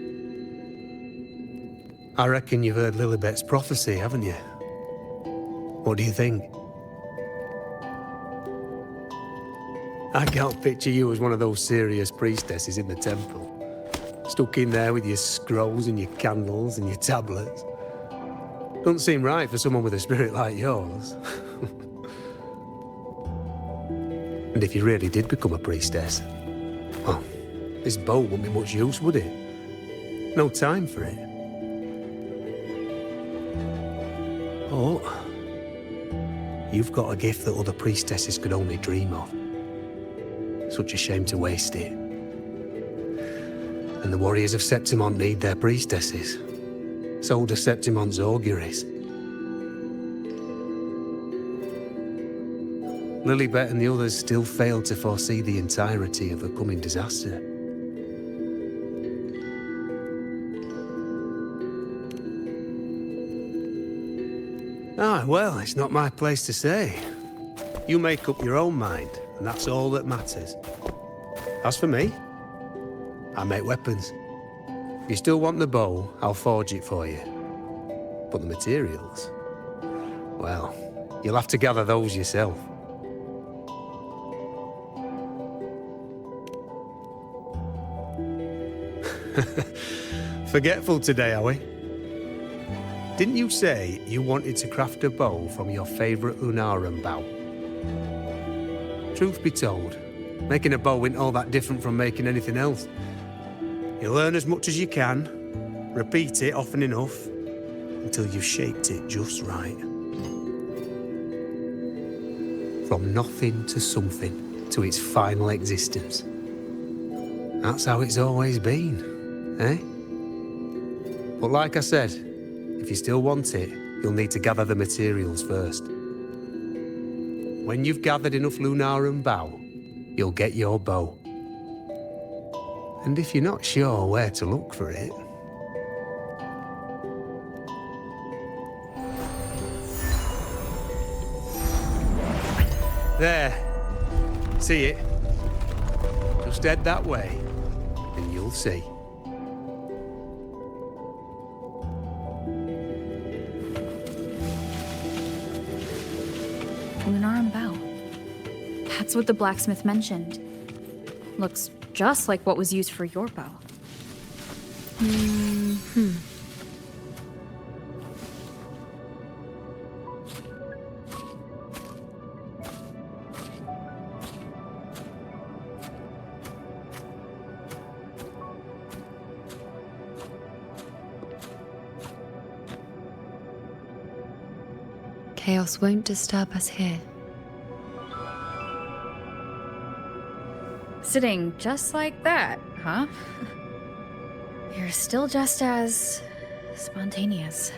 I reckon you've heard Lilibet's prophecy, haven't you? What do you think? I can't picture you as one of those serious priestesses in the temple. Stuck in there with your scrolls and your candles and your tablets. Doesn't seem right for someone with a spirit like yours. And if you really did become a priestess, well, this bow wouldn't be much use, would it? No time for it. Oh, you've got a gift that other priestesses could only dream of. Such a shame to waste it. And the warriors of Septimont need their priestesses. So do Septimont's auguries. Lilibet and the others still failed to foresee the entirety of the coming disaster. Ah, well, it's not my place to say. You make up your own mind, and that's all that matters. As for me, I make weapons. If you still want the bow, I'll forge it for you. But the materials, well, You'll have to gather those yourself. Forgetful today, are we? Didn't you say you wanted to craft a bow from your favourite Lunarum bow? Truth be told, making a bow isn't all that different from making anything else. You learn as much as you can, repeat it often enough, until you've shaped it just right. From nothing to something, to its final existence. That's how it's always been, eh? But like I said, if you still want it, you'll need to gather the materials first. When you've gathered enough Lunarum bow, you'll get your bow. And if you're not sure where to look for it... There. See it? Just head that way, and you'll see. Lunarum bow. That's what the blacksmith mentioned. Looks just like what was used for your bow. Chaos won't disturb us here. Sitting just like that, huh? You're still just as... spontaneous.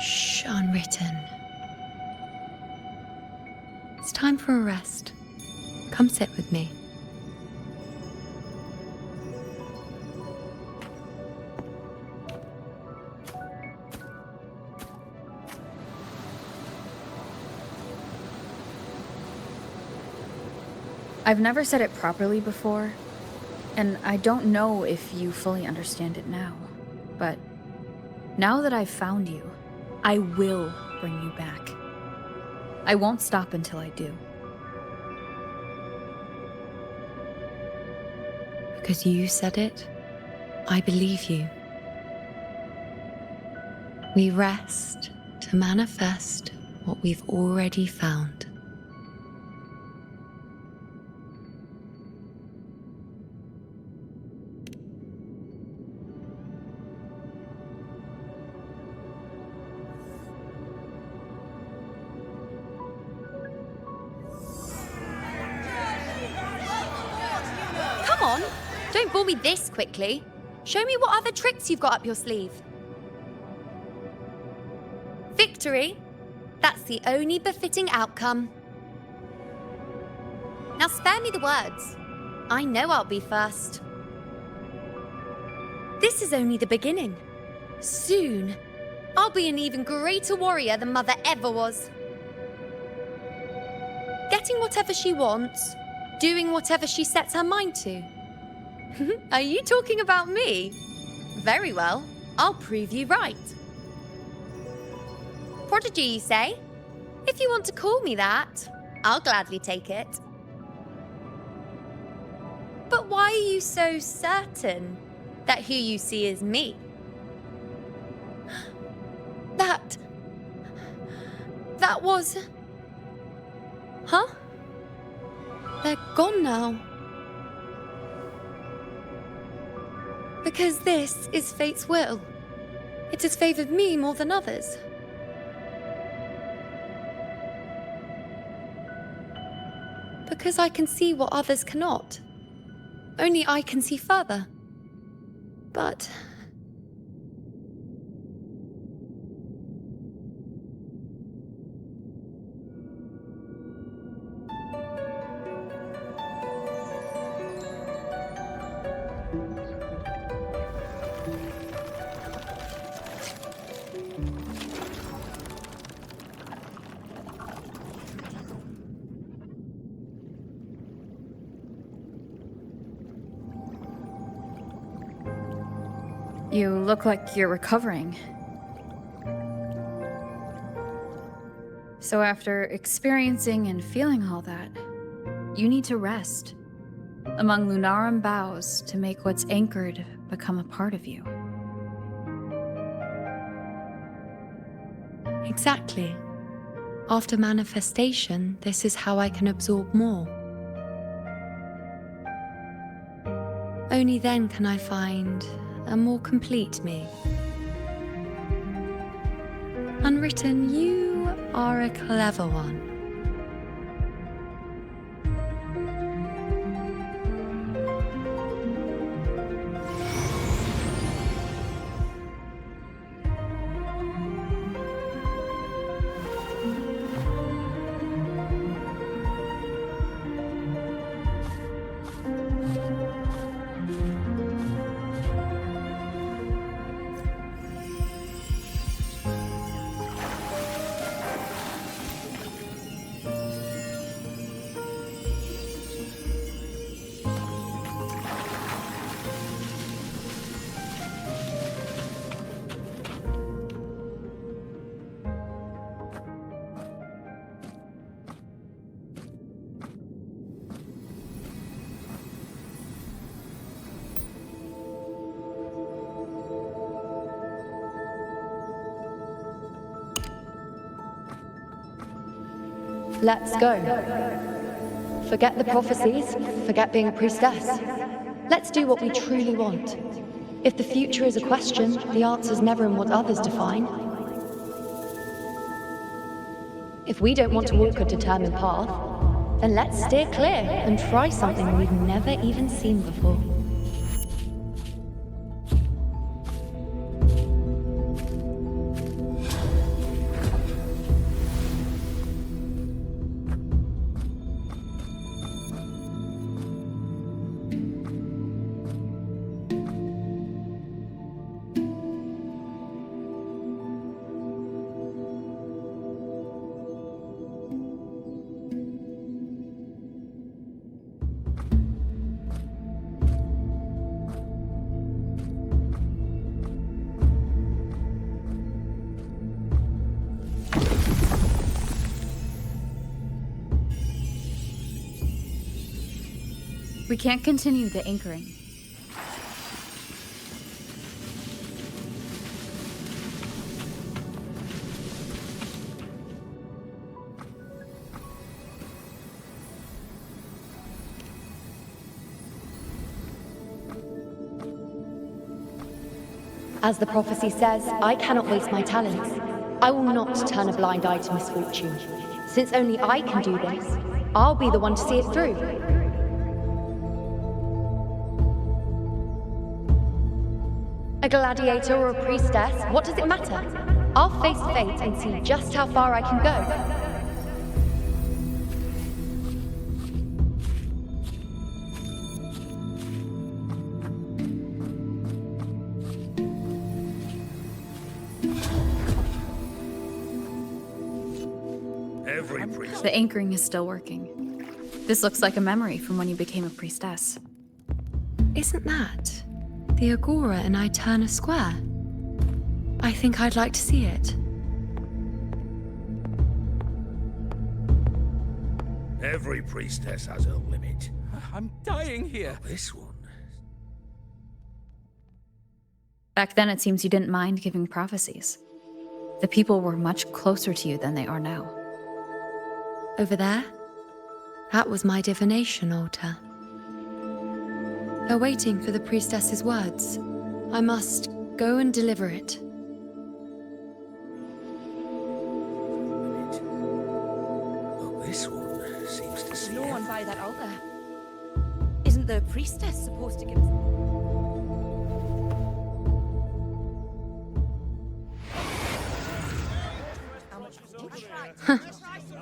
Shh, unwritten. It's time for a rest. Come sit with me. I've never said it properly before, and I don't know if you fully understand it now, but now that I've found you, I will bring you back. I won't stop until I do. Because you said it, I believe you. We rest to manifest what we've already found. Don't bore me this quickly. Show me what other tricks you've got up your sleeve. Victory? That's the only befitting outcome. Now spare me the words. I know I'll be first. This is only the beginning. Soon, I'll be an even greater warrior than Mother ever was. Getting whatever she wants, doing whatever she sets her mind to. Are you talking about me? Very well, I'll prove you right. Prodigy, you say? If you want to call me that, I'll gladly take it. But why are you so certain that who you see is me? That was... Huh? They're gone now. Because this is fate's will. It has favored me more than others. Because I can see what others cannot. Only I can see further. But... You look like you're recovering. So after experiencing and feeling all that, you need to rest among Lunarum boughs to make what's anchored become a part of you. Exactly. After manifestation, this is how I can absorb more. Only then can I find a more complete me. Unwritten, you are a clever one. Let's go. Forget the prophecies, forget being a priestess. Let's do what we truly want. If the future is a question, the answer's never in what others define. If we don't want to walk a determined path, then let's steer clear and try something we've never even seen before. We can't continue the anchoring. As the prophecy says, I cannot waste my talents. I will not turn a blind eye to misfortune. Since only I can do this, I'll be the one to see it through. A gladiator or a priestess, what does it matter? I'll face fate and see just how far I can go. The anchoring is still working. This looks like a memory from when you became a priestess. Isn't that the Agora in Eterna Square? I think I'd like to see it. Every priestess has her limit. I'm dying here. This one. Back then, it seems you didn't mind giving prophecies. The people were much closer to you than they are now. Over there? That was my divination altar. They're waiting for the priestess's words. I must go and deliver it. Well, this one seems to see No it. one by that altar. Isn't the priestess supposed to give us...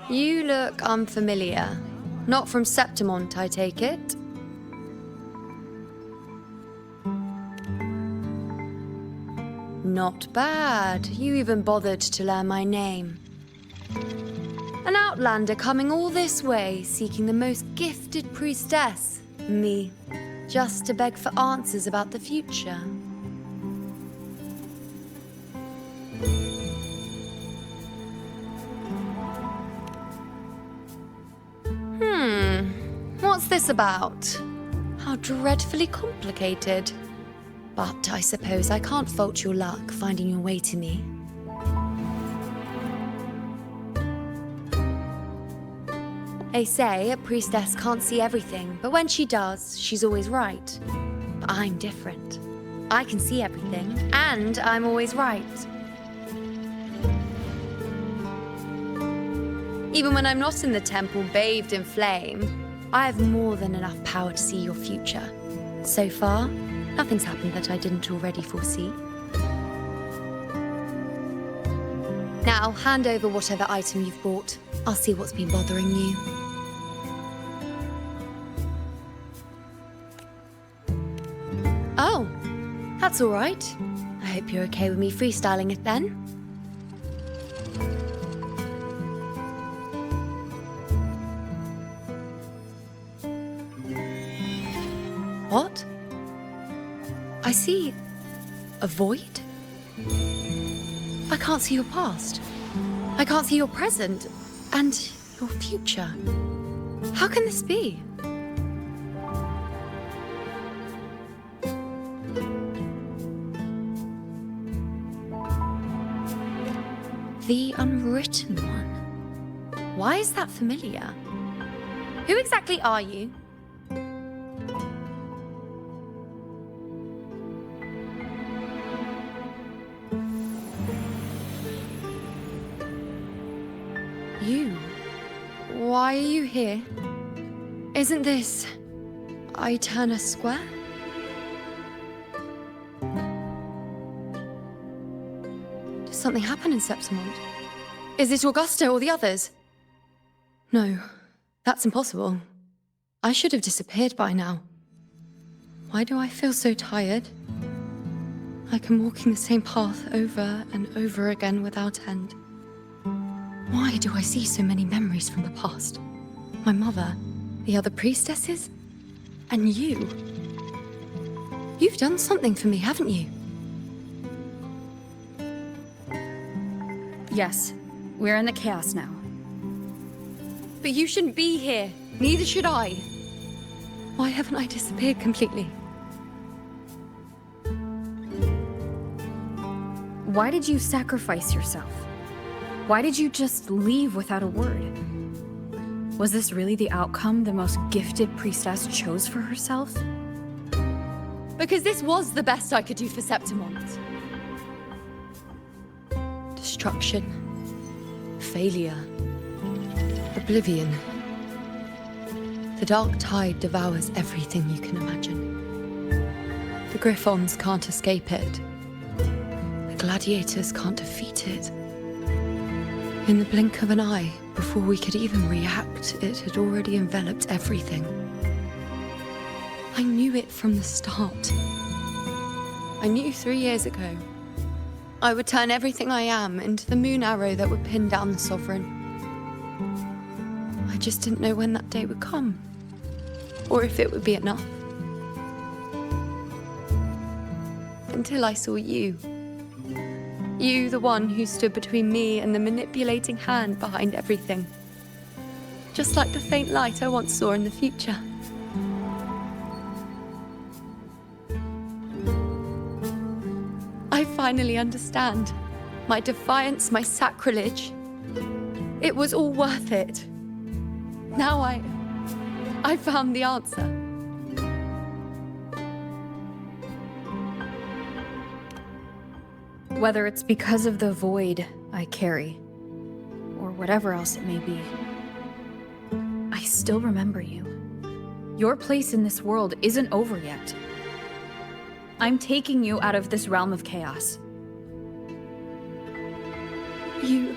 You look unfamiliar. Not from Septimont, I take it. Not bad. You even bothered to learn my name. An outlander coming all this way, seeking the most gifted priestess, me, just to beg for answers about the future. this about? How dreadfully complicated. But I suppose I can't fault your luck finding your way to me. They say a priestess can't see everything, but when she does, she's always right. But I'm different. I can see everything, and I'm always right. Even when I'm not in the temple bathed in flame, I have more than enough power to see your future. So far, nothing's happened that I didn't already foresee. Now, hand over whatever item you've bought. I'll see what's been bothering you. Oh, that's all right. I hope you're okay with me freestyling it then. What? I see a void? I can't see your past. I can't see your present and your future. How can this be? The Unwritten One. Why is that familiar? Who exactly are you? You? Why are you here? Isn't this Eterna Square? Did something happen in Septimont? Is it Augusta or the others? No, that's impossible. I should have disappeared by now. Why do I feel so tired? Like I'm walking the same path over and over again without end. Why do I see so many memories from the past? My mother, the other priestesses, and you. You've done something for me, haven't you? Yes, we're in the chaos now. But you shouldn't be here. Neither should I. Why haven't I disappeared completely? Why did you sacrifice yourself? Why did you just leave without a word? Was this really the outcome the most gifted priestess chose for herself? Because this was the best I could do for Septimont. Destruction. Failure. Oblivion. The dark tide devours everything you can imagine. The Griffons can't escape it. The gladiators can't defeat it. In the blink of an eye, before we could even react, it had already enveloped everything. I knew it from the start. I knew 3 years ago. I would turn everything I am into the moon arrow that would pin down the Sovereign. I just didn't know when that day would come, or if it would be enough. Until I saw you. You, the one who stood between me and the manipulating hand behind everything. Just like the faint light I once saw in the future. I finally understand. My defiance, my sacrilege. It was all worth it. Now I found the answer. Whether it's because of the void I carry, or whatever else it may be, I still remember you. Your place in this world isn't over yet. I'm taking you out of this realm of chaos. You...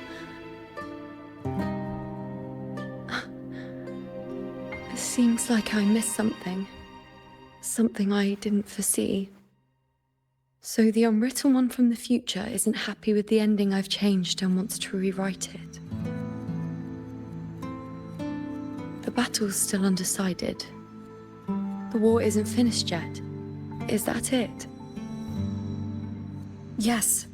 It seems like I missed something. Something I didn't foresee. So the Unwritten One from the future isn't happy with the ending I've changed and wants to rewrite it. The battle's still undecided. The war isn't finished yet. Is that it? Yes.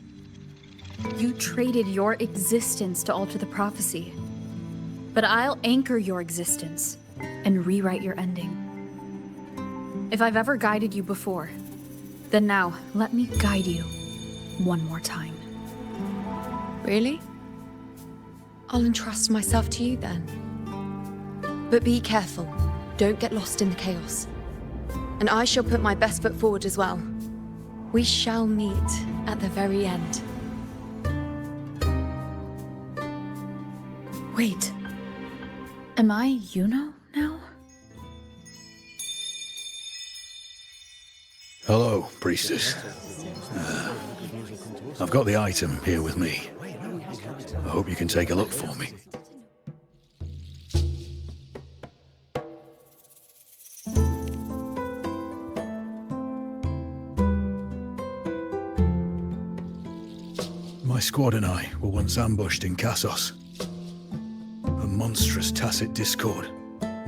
You traded your existence to alter the prophecy. But I'll anchor your existence and rewrite your ending. If I've ever guided you before, then now let me guide you one more time. Really? I'll entrust myself to you then. But be careful. Don't get lost in the chaos. And I shall put my best foot forward as well. We shall meet at the very end. Wait. Am I Iuno now? Hello, priestess. I've got the item here with me. I hope you can take a look for me. My squad and I were once ambushed in Kassos. A monstrous tacit discord,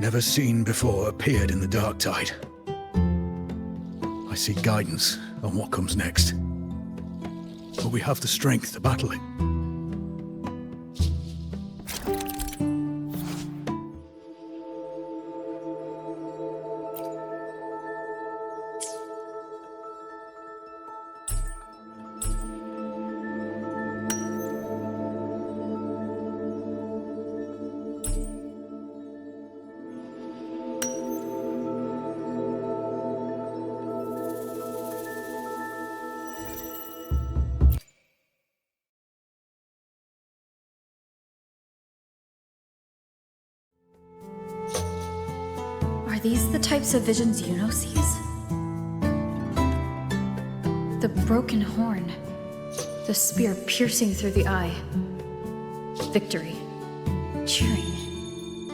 never seen before, appeared in the dark tide. I seek guidance on what comes next. But we have the strength to battle it. Are these the types of visions Iuno sees? The broken horn, the spear piercing through the eye, victory, cheering,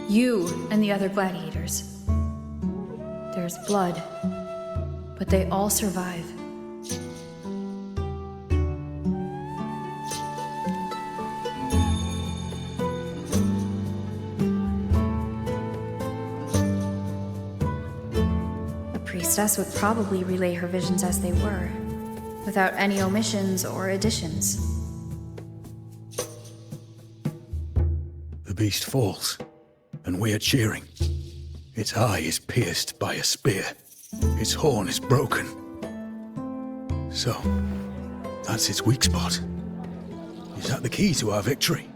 you and the other gladiators. There's blood, but they all survive. Priestess would probably relay her visions as they were, without any omissions or additions. The beast falls, and we are cheering. Its eye is pierced by a spear. Its horn is broken. So, that's its weak spot. Is that the key to our victory?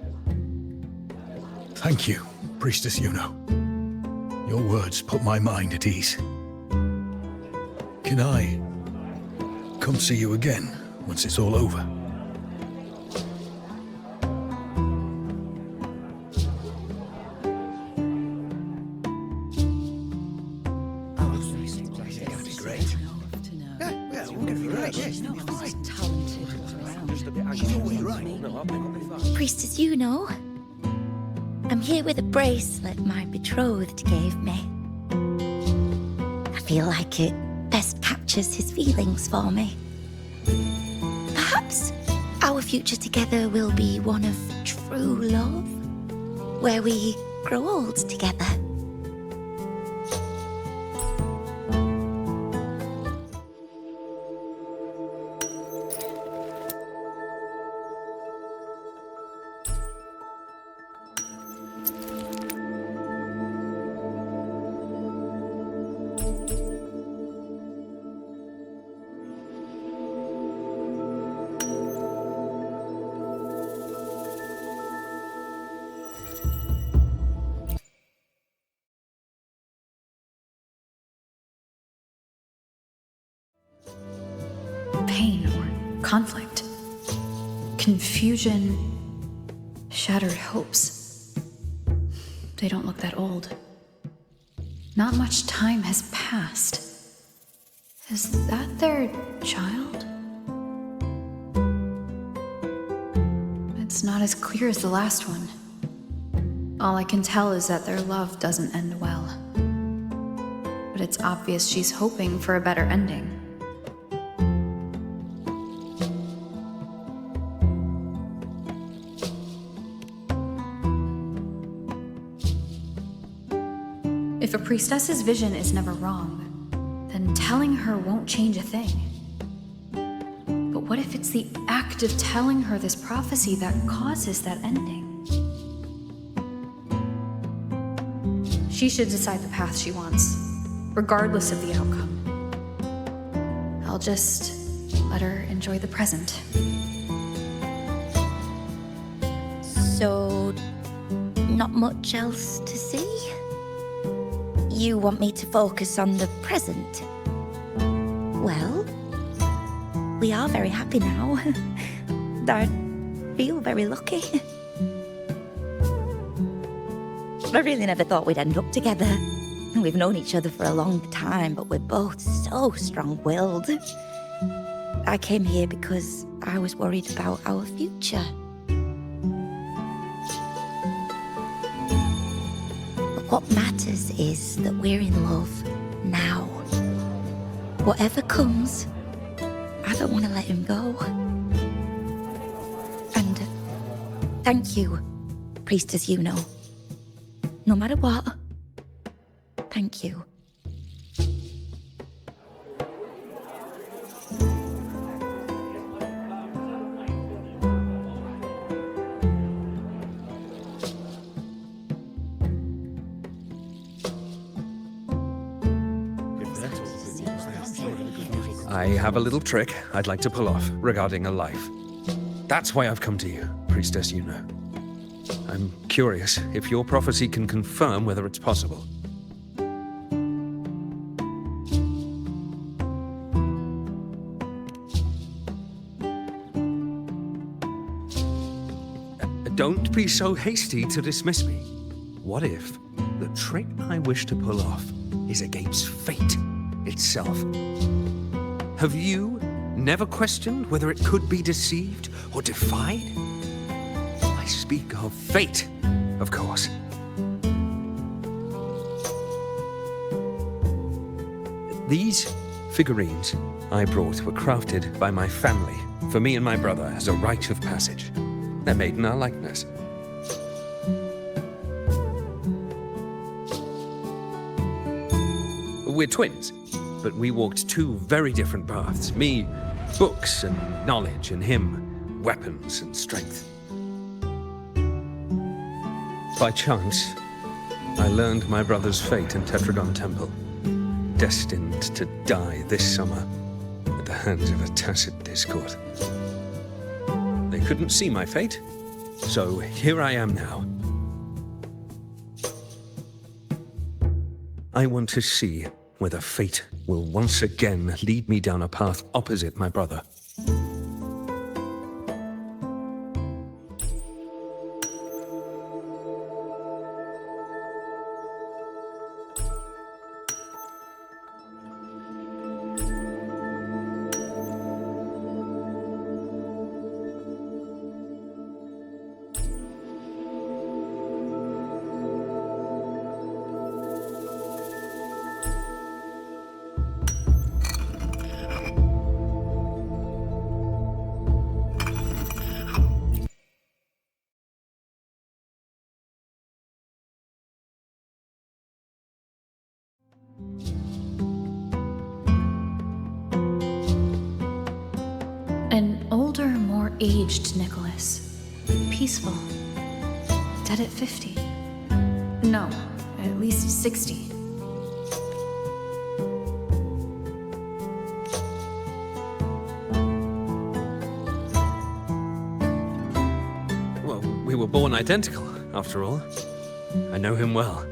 Thank you, Priestess Iuno. Your words put my mind at ease. Can I come see you again once it's all over? Priestess Iuno, I'm here with a bracelet my betrothed gave me. I feel like it best captures his feelings for me. Perhaps our future together will be one of true love, where we grow old together. Pain or conflict, confusion, shattered hopes. They don't look that old. Not much time has passed. Is that their child? It's not as clear as the last one. All I can tell is that their love doesn't end well. But it's obvious she's hoping for a better ending. If a priestess's vision is never wrong, then telling her won't change a thing. But what if it's the act of telling her this prophecy that causes that ending? She should decide the path she wants, regardless of the outcome. I'll just let her enjoy the present. So, not much else to see? You want me to focus on the present? Well, we are very happy now. I feel very lucky. I really never thought we'd end up together. We've known each other for a long time, but we're both so strong-willed. I came here because I was worried about our future. But what matters is that we're in love now. Whatever comes, I don't want to let him go. And thank you, Priestess Iuno. No matter what, thank you. I have a little trick I'd like to pull off regarding a life. That's why I've come to you, Priestess Iuno. I'm curious if your prophecy can confirm whether it's possible. Don't be so hasty to dismiss me. What if the trick I wish to pull off is against fate itself? Have you never questioned whether it could be deceived or defied? I speak of fate, of course. These figurines I brought were crafted by my family for me and my brother as a rite of passage. They're made in our likeness. We're twins, but we walked two very different paths. Me, books and knowledge, and him, weapons and strength. By chance, I learned my brother's fate in Tetragon Temple, destined to die this summer at the hands of a tacit discord. They couldn't see my fate, so here I am now. I want to see whether fate will once again lead me down a path opposite my brother. An older, more aged Nicholas. Peaceful. Dead at 50. No, at least 60. Well, we were born identical, after all. I know him well.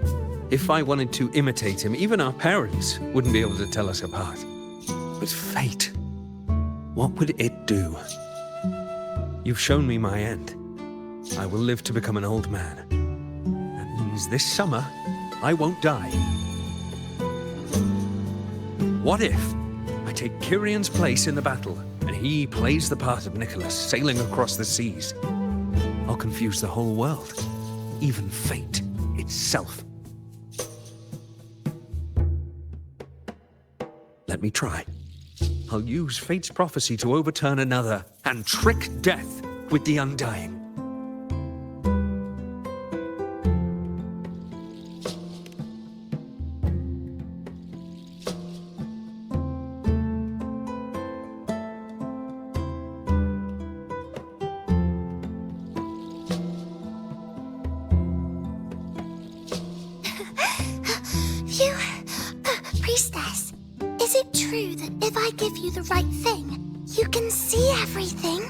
If I wanted to imitate him, even our parents wouldn't be able to tell us apart. But fate, what would it do? You've shown me my end. I will live to become an old man. That means this summer, I won't die. What if I take Kyrion's place in the battle, and he plays the part of Nicholas, sailing across the seas? I'll confuse the whole world, even fate itself. Let me try. I'll use fate's prophecy to overturn another and trick death with the undying. priestess, is it true that if I give you the right thing, you can see everything?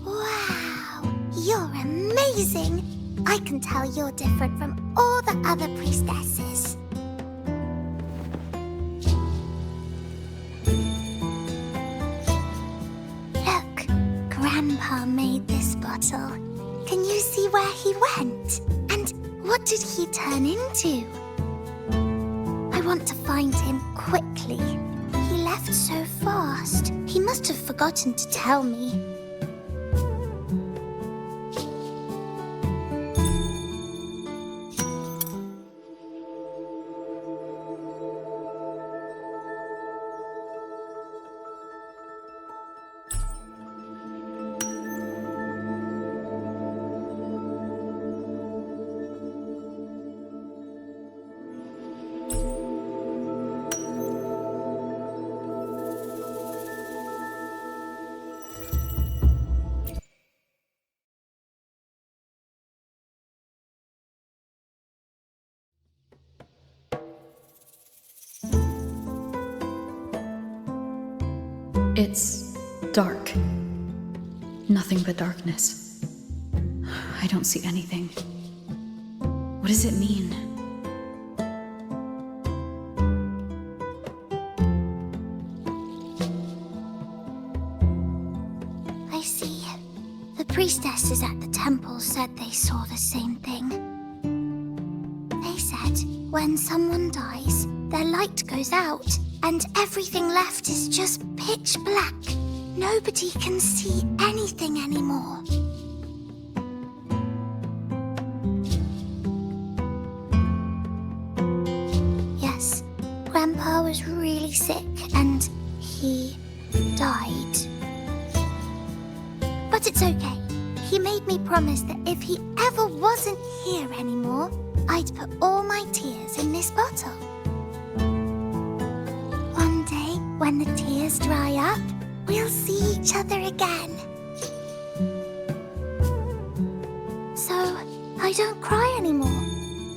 Wow, you're amazing! I can tell you're different from all the other priestesses. Look, Grandpa made this bottle. Can you see where he went? And what did he turn into? I want to find him quickly. He left so fast. He must have forgotten to tell me. It's dark. Nothing but darkness. I don't see anything. What does it mean? I see. The priestesses at the temple said they saw the same thing. They said when someone dies, their light goes out, and everything left is just pitch black. Nobody can see anything anymore. Yes, Grandpa was really sick and he died. But it's okay. He made me promise that if he ever wasn't here anymore, I'd put all my tears in this bottle. One day, when the tears dry up, we'll see each other again. So, I don't cry anymore.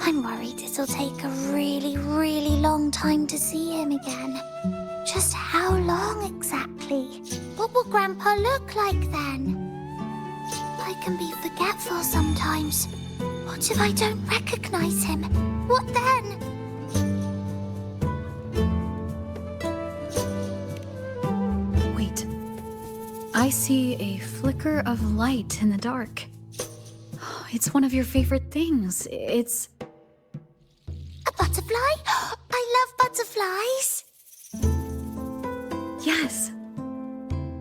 I'm worried it'll take a really, really long time to see him again. Just how long exactly? What will Grandpa look like then? I can be forgetful sometimes. What if I don't recognize him? What then? Wait. I see a flicker of light in the dark. It's one of your favorite things. It's... a butterfly? I love butterflies! Yes.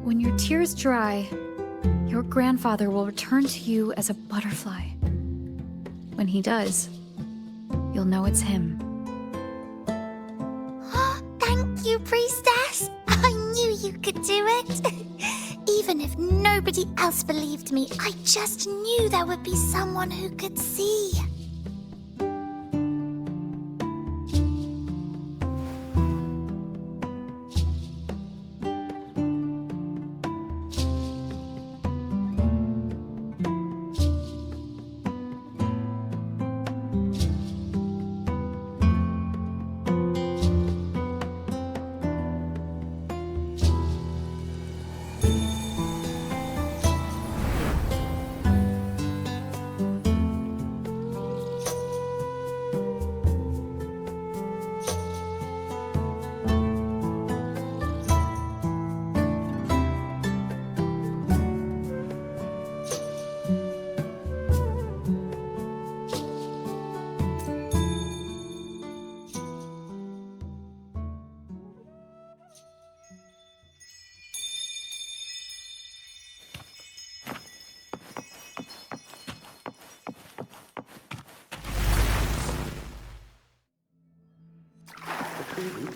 When your tears dry, your grandfather will return to you as a butterfly. When he does, you'll know it's him. Thank you, priestess! I knew you could do it! Even if nobody else believed me, I just knew there would be someone who could see.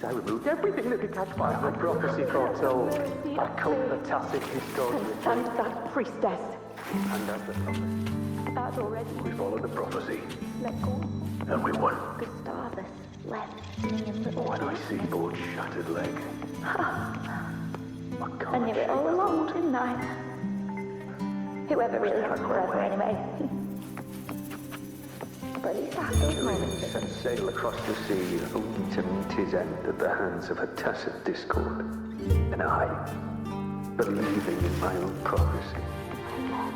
I removed everything that could catch fire. The prophecy foretold. I cult the tacit historian. And that priestess. And that's the prophecy. That's already. We follow the prophecy. Let go. And we won. Gustavus left me in the When I see Board's shattered leg. I knew it all along, didn't I? Whoever really has forever, anyway. But at least I have those moments. Set sail across the sea, only to meet his end at the hands of a tacit discord. And I, believing in my own prophecy,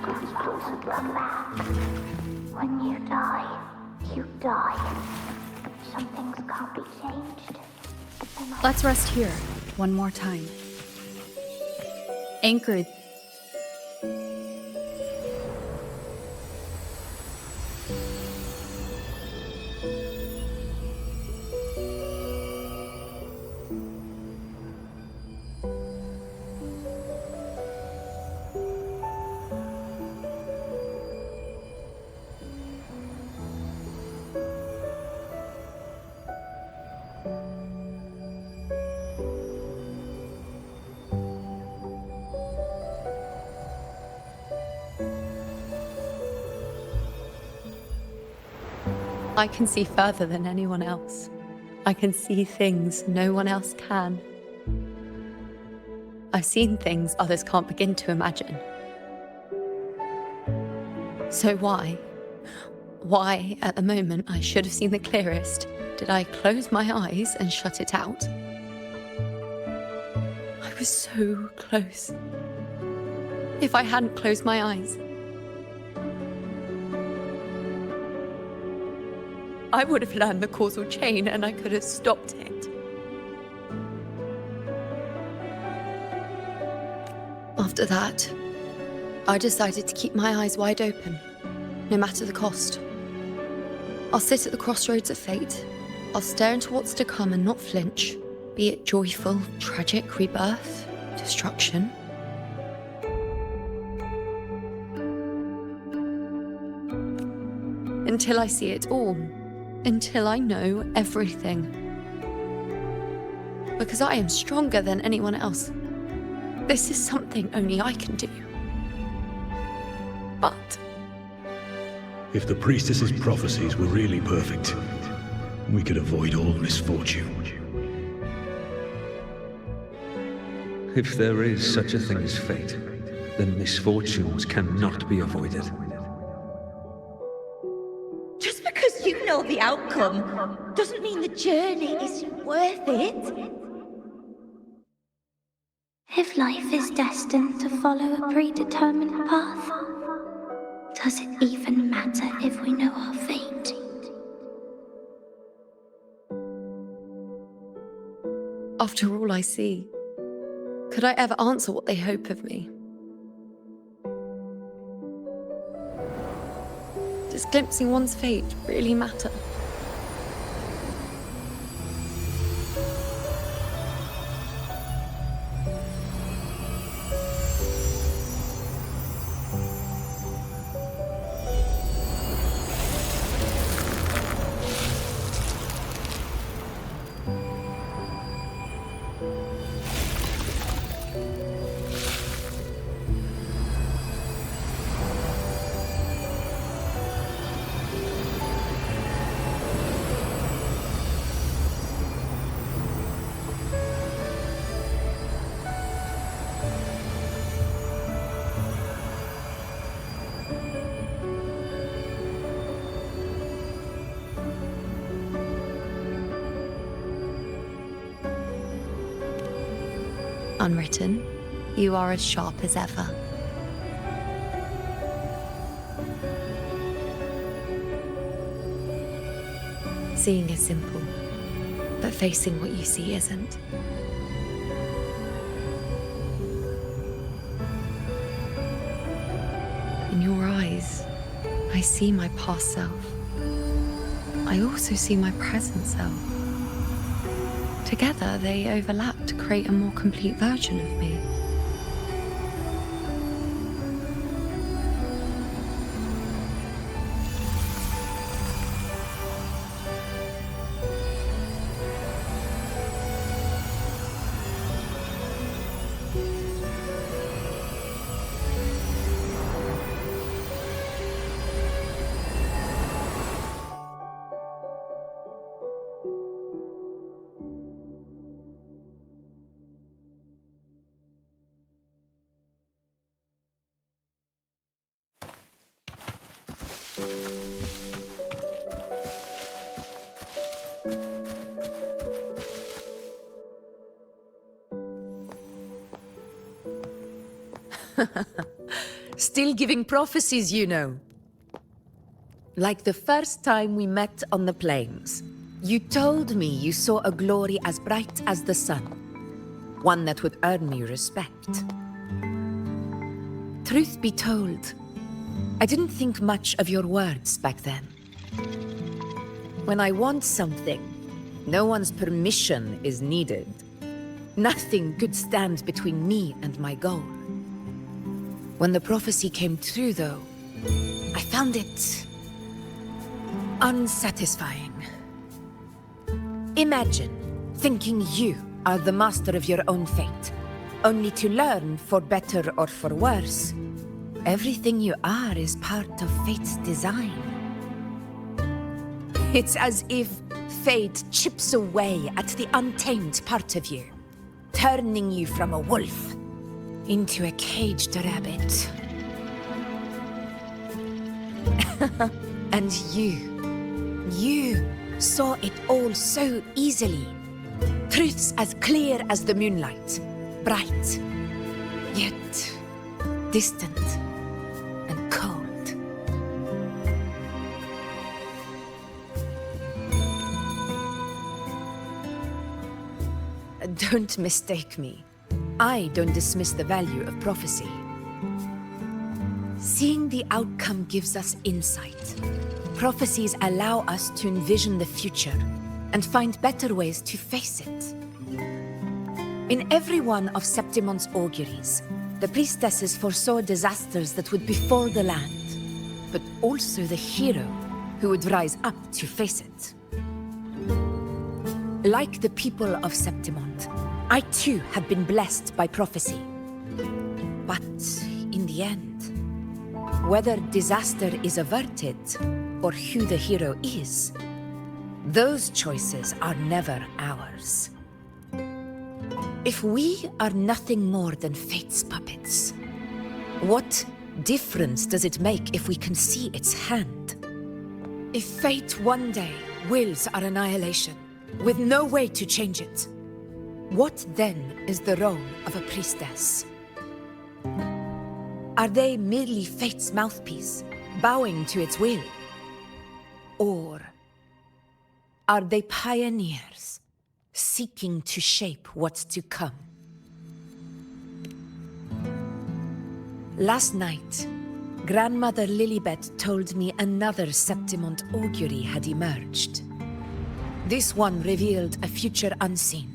took his place in battle. When you die, you die. Some things can't be changed. Let's rest here one more time. Anchored. I can see further than anyone else. I can see things no one else can. I've seen things others can't begin to imagine. So why at the moment I should have seen the clearest, did I close my eyes and shut it out? I was so close. If I hadn't closed my eyes, I would have learned the causal chain and I could have stopped it. After that, I decided to keep my eyes wide open, no matter the cost. I'll sit at the crossroads of fate. I'll stare into what's to come and not flinch, be it joyful, tragic, rebirth, destruction. Until I see it all. Until I know everything. Because I am stronger than anyone else. This is something only I can do. But if the priestess's prophecies were really perfect, we could avoid all misfortune. If there is such a thing as fate, then misfortunes cannot be avoided. Just because you know the outcome doesn't mean the journey isn't worth it. If life is destined to follow a predetermined path, does it even matter if we know our fate? after all I see, could I ever answer what they hope of me? Does glimpsing one's fate really matter? Unwritten, you are as sharp as ever. Seeing is simple, but facing what you see isn't. In your eyes, I see my past self. I also see my present self. Together, they overlap to create a more complete version of me. Still giving prophecies, you know. Like the first time we met on the plains, you told me you saw a glory as bright as the sun, one that would earn me respect. Truth be told, I didn't think much of your words back then. When I want something, no one's permission is needed. Nothing good stands between me and my goal. When the prophecy came true, though, I found it unsatisfying. Imagine thinking you are the master of your own fate, only to learn, for better or for worse, everything you are is part of fate's design. It's as if fate chips away at the untamed part of you, turning you from a wolf into a caged rabbit. And you saw it all so easily. Truths as clear as the moonlight, bright, yet distant and cold. Don't mistake me. I don't dismiss the value of prophecy. Seeing the outcome gives us insight. Prophecies allow us to envision the future and find better ways to face it. In every one of Septimon's auguries, the priestesses foresaw disasters that would befall the land, but also the hero who would rise up to face it. Like the people of Septimont, I too have been blessed by prophecy. But in the end, whether disaster is averted or who the hero is, those choices are never ours. If we are nothing more than fate's puppets, what difference does it make if we can see its hand? If fate one day wills our annihilation, with no way to change it, what then is the role of a priestess? Are they merely fate's mouthpiece, bowing to its will? Or are they pioneers, seeking to shape what's to come? Last night, Grandmother Lilibet told me another Septimont augury had emerged. This one revealed a future unseen,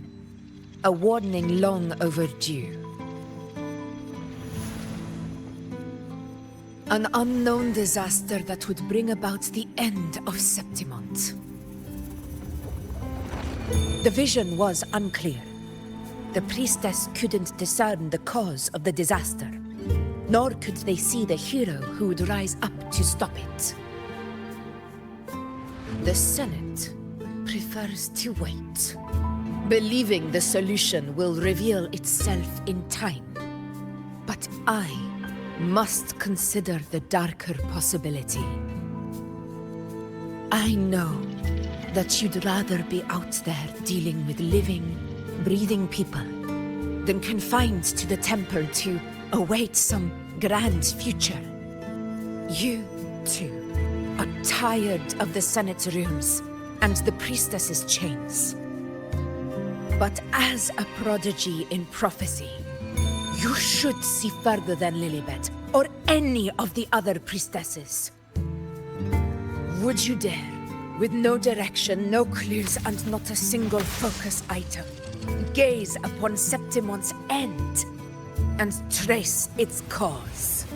a warning long overdue. An unknown disaster that would bring about the end of Septimont. The vision was unclear. The priestess couldn't discern the cause of the disaster, nor could they see the hero who would rise up to stop it. The Senate prefers to wait, believing the solution will reveal itself in time. But I must consider the darker possibility. I know that you'd rather be out there dealing with living, breathing people than confined to the temple to await some grand future. You, too, are tired of the Senate's rules and the priestess's chains. But as a prodigy in prophecy, you should see further than Lilibet or any of the other priestesses. Would you dare, with no direction, no clues, and not a single focus item, gaze upon Septimont's end and trace its cause?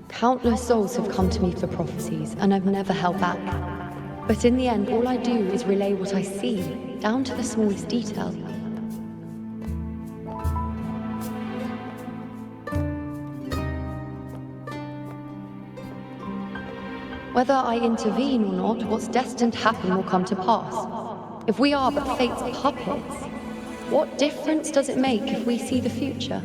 Countless souls have come to me for prophecies, and I've never held back. But in the end, all I do is relay what I see, down to the smallest detail. Whether I intervene or not, what's destined to happen will come to pass. If we are but fate's puppets, what difference does it make if we see the future?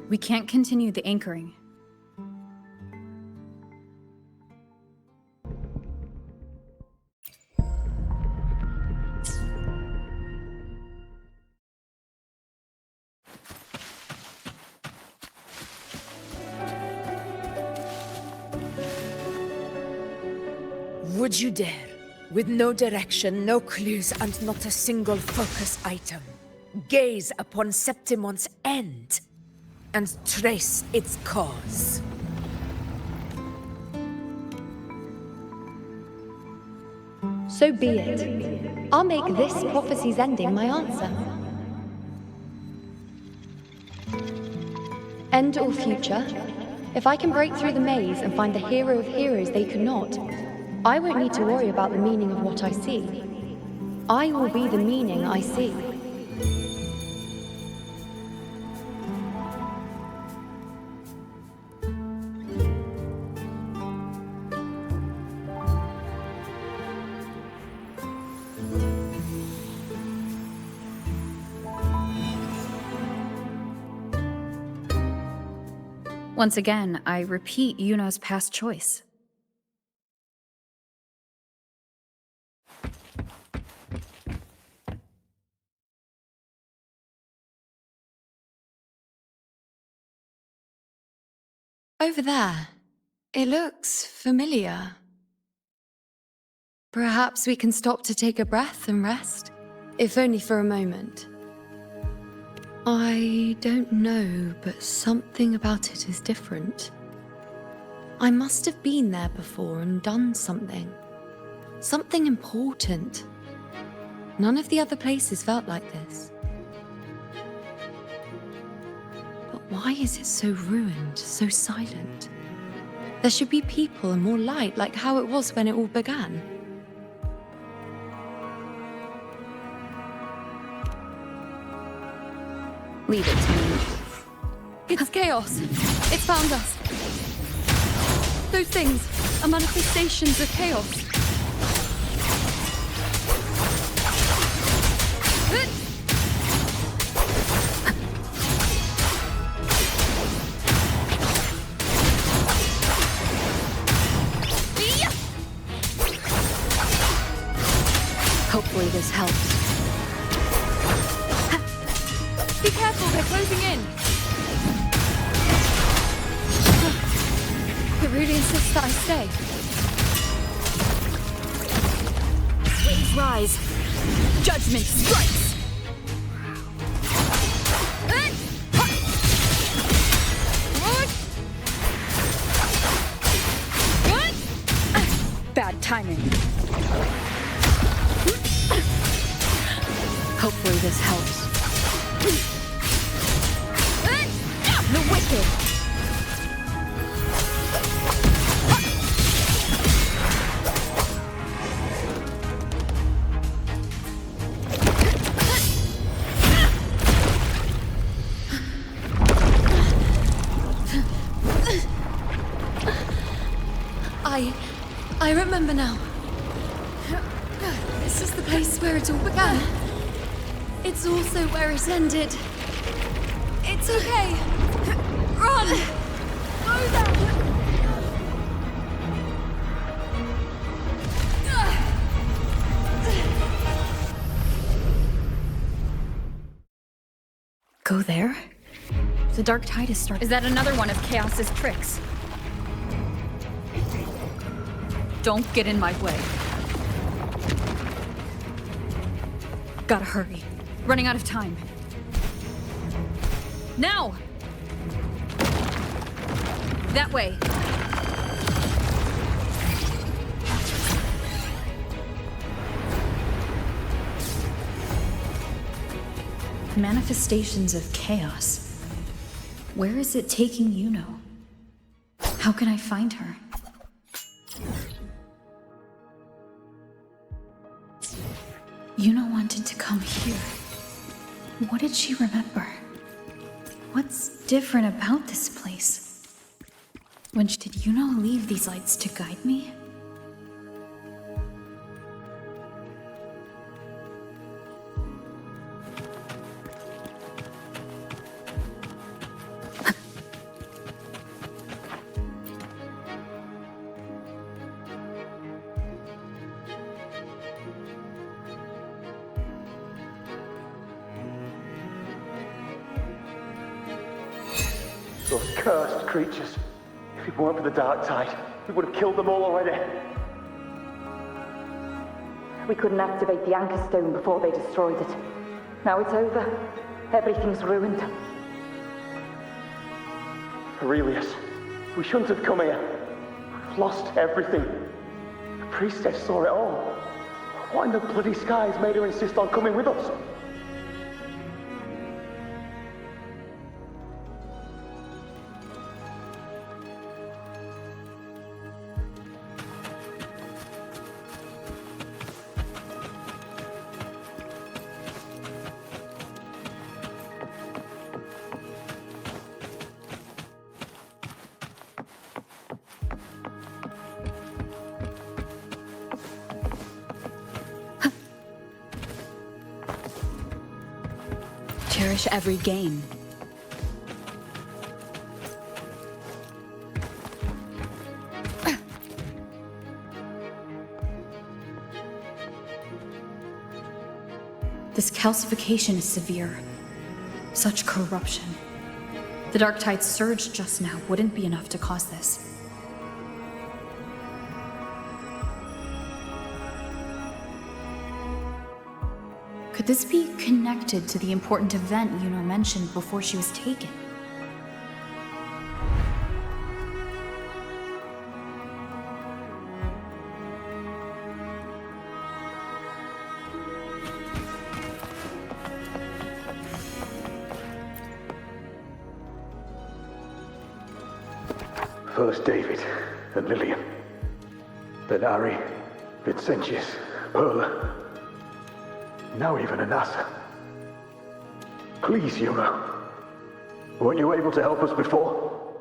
We can't continue the anchoring. Would you dare, with no direction, no clues, and not a single focus item, gaze upon Septimon's end and trace its cause? So be it. I'll make this prophecy's ending my answer. End or future, if I can break through the maze and find the hero of heroes they could not, I won't need to worry about the meaning of what I see. I will be the meaning I see. Once again, I repeat Yuno's past choice. Over there. It looks familiar. Perhaps we can stop to take a breath and rest, if only for a moment. I don't know, but something about it is different. I must have been there before and done something. Something important. None of the other places felt like this. But why is it so ruined, so silent? There should be people and more light, like how it was when it all began. Leave it to me. It's chaos. It's found us. Those things are manifestations of chaos. Hopefully this helps. Be careful, they're closing in. It really insists that I stay. Waves rise. Judgment strikes. Bad timing. Hopefully this helps. The wicked! I remember now. This is the place where it all began. It's also where it ended. It's okay. Run! Go there! Go there? The dark tide is starting. Is that another one of Chaos's tricks? Don't get in my way. Gotta hurry. Running out of time. Now! That way. Manifestations of chaos. Where is it taking Yuno? How can I find her? Yuno wanted to come here. What did she remember? What's different about this place? Did Yuno leave these lights to guide me? Those cursed creatures. If it weren't for the dark tide, we would have killed them all already. We couldn't activate the anchor stone before they destroyed it. Now it's over. Everything's ruined. Aurelius, we shouldn't have come here. We've lost everything. The priestess saw it all. What in the bloody skies made her insist on coming with us? Cherish every game. This calcification is severe. Such corruption. The dark tide surge just now wouldn't be enough to cause this. Could this be connected to the important event Yuno mentioned before she was taken? First David and Lillian. Then Ari, Vincentius, Perla. Now even Anasa. Please, Yuno. Weren't you able to help us before?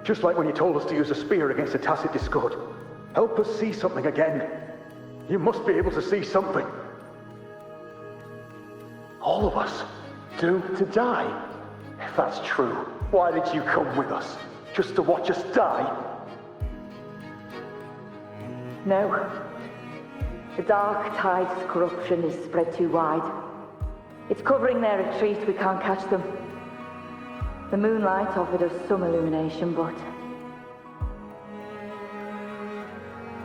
Just like when you told us to use a spear against the Tacit Discord. Help us see something again. You must be able to see something. All of us. Doomed to die? If that's true, why did you come with us? Just to watch us die? No. The dark tide's corruption is spread too wide. It's covering their retreat, we can't catch them. The moonlight offered us some illumination, but...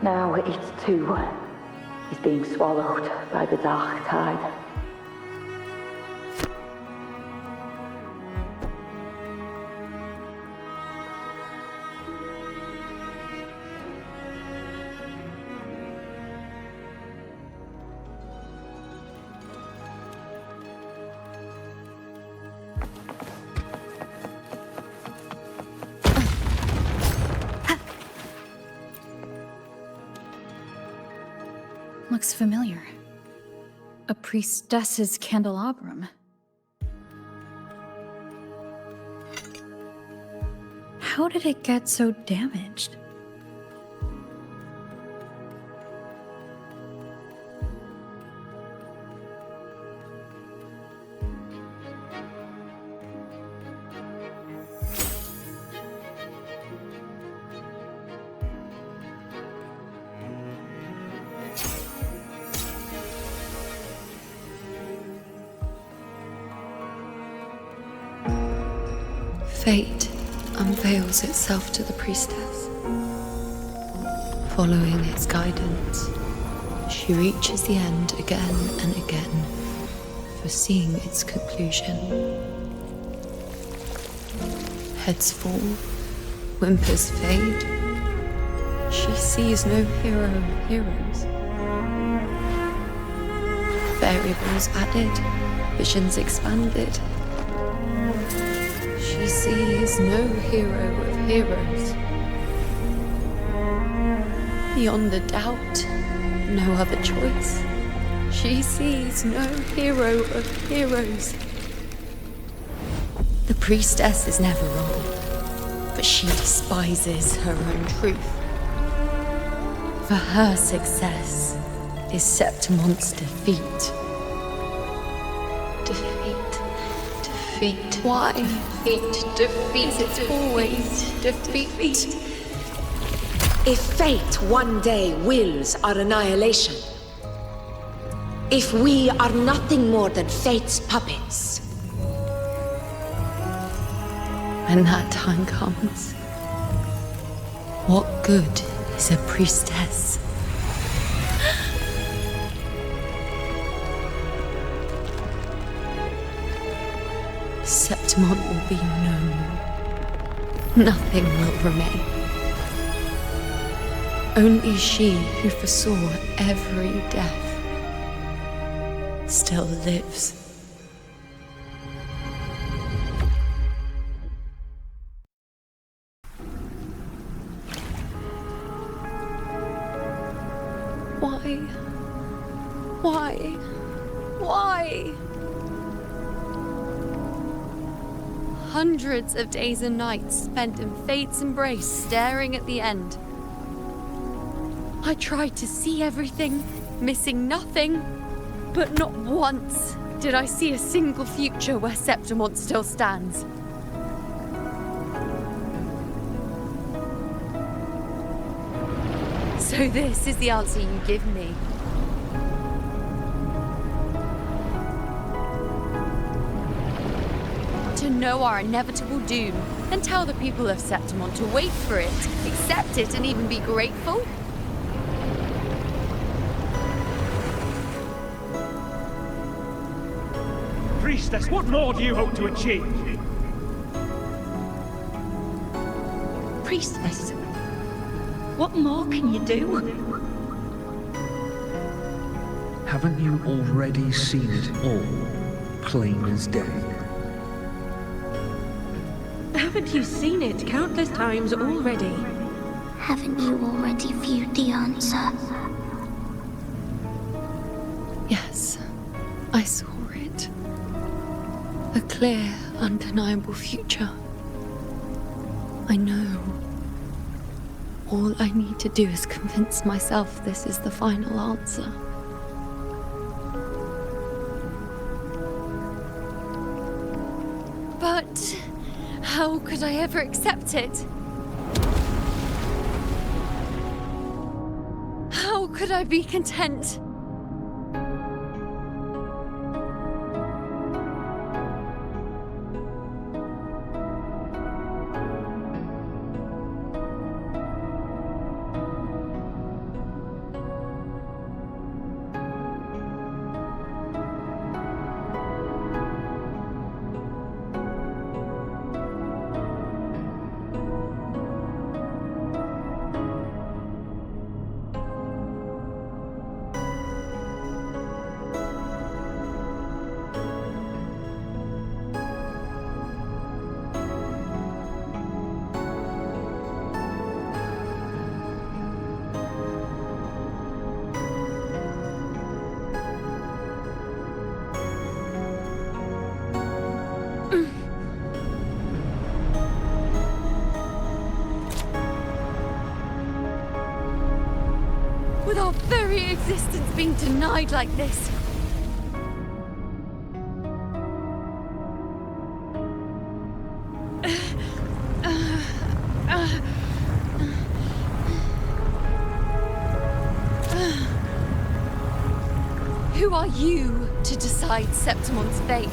now it too is being swallowed by the dark tide. Looks familiar. A priestess's candelabrum. How did it get so damaged? Fate unveils itself to the priestess. Following its guidance, she reaches the end again and again, foreseeing its conclusion. Heads fall, whimpers fade. She sees no hero of heroes. Variables added, visions expanded. She sees no hero of heroes. Beyond a doubt, no other choice. She sees no hero of heroes. The priestess is never wrong, but she despises her own truth. For her success is Septimon's defeat. Defeat. Why? Defeat. It's always defeat. If fate one day wills our annihilation, If we are nothing more than fate's puppets. When that time comes, what good is a priestess? Septimon will be known. Nothing will remain. Only she who foresaw every death still lives. Why? Hundreds of days and nights spent in fate's embrace, staring at the end. I tried to see everything, missing nothing, but not once did I see a single future where Septimon still stands. So this is the answer you give me. To know our inevitable doom, and tell the people of Septimon to wait for it, accept it, and even be grateful? Priestess, what more do you hope to achieve? Priestess, what more can you do? Haven't you already seen it all, plain as day? Haven't you seen it countless times already? Haven't you already viewed the answer? Yes, I saw it. A clear, undeniable future. I know. All I need to do is convince myself this is the final answer. But how could I ever accept it? How could I be content? With our very existence being denied like this. Who are you to decide Septimon's fate?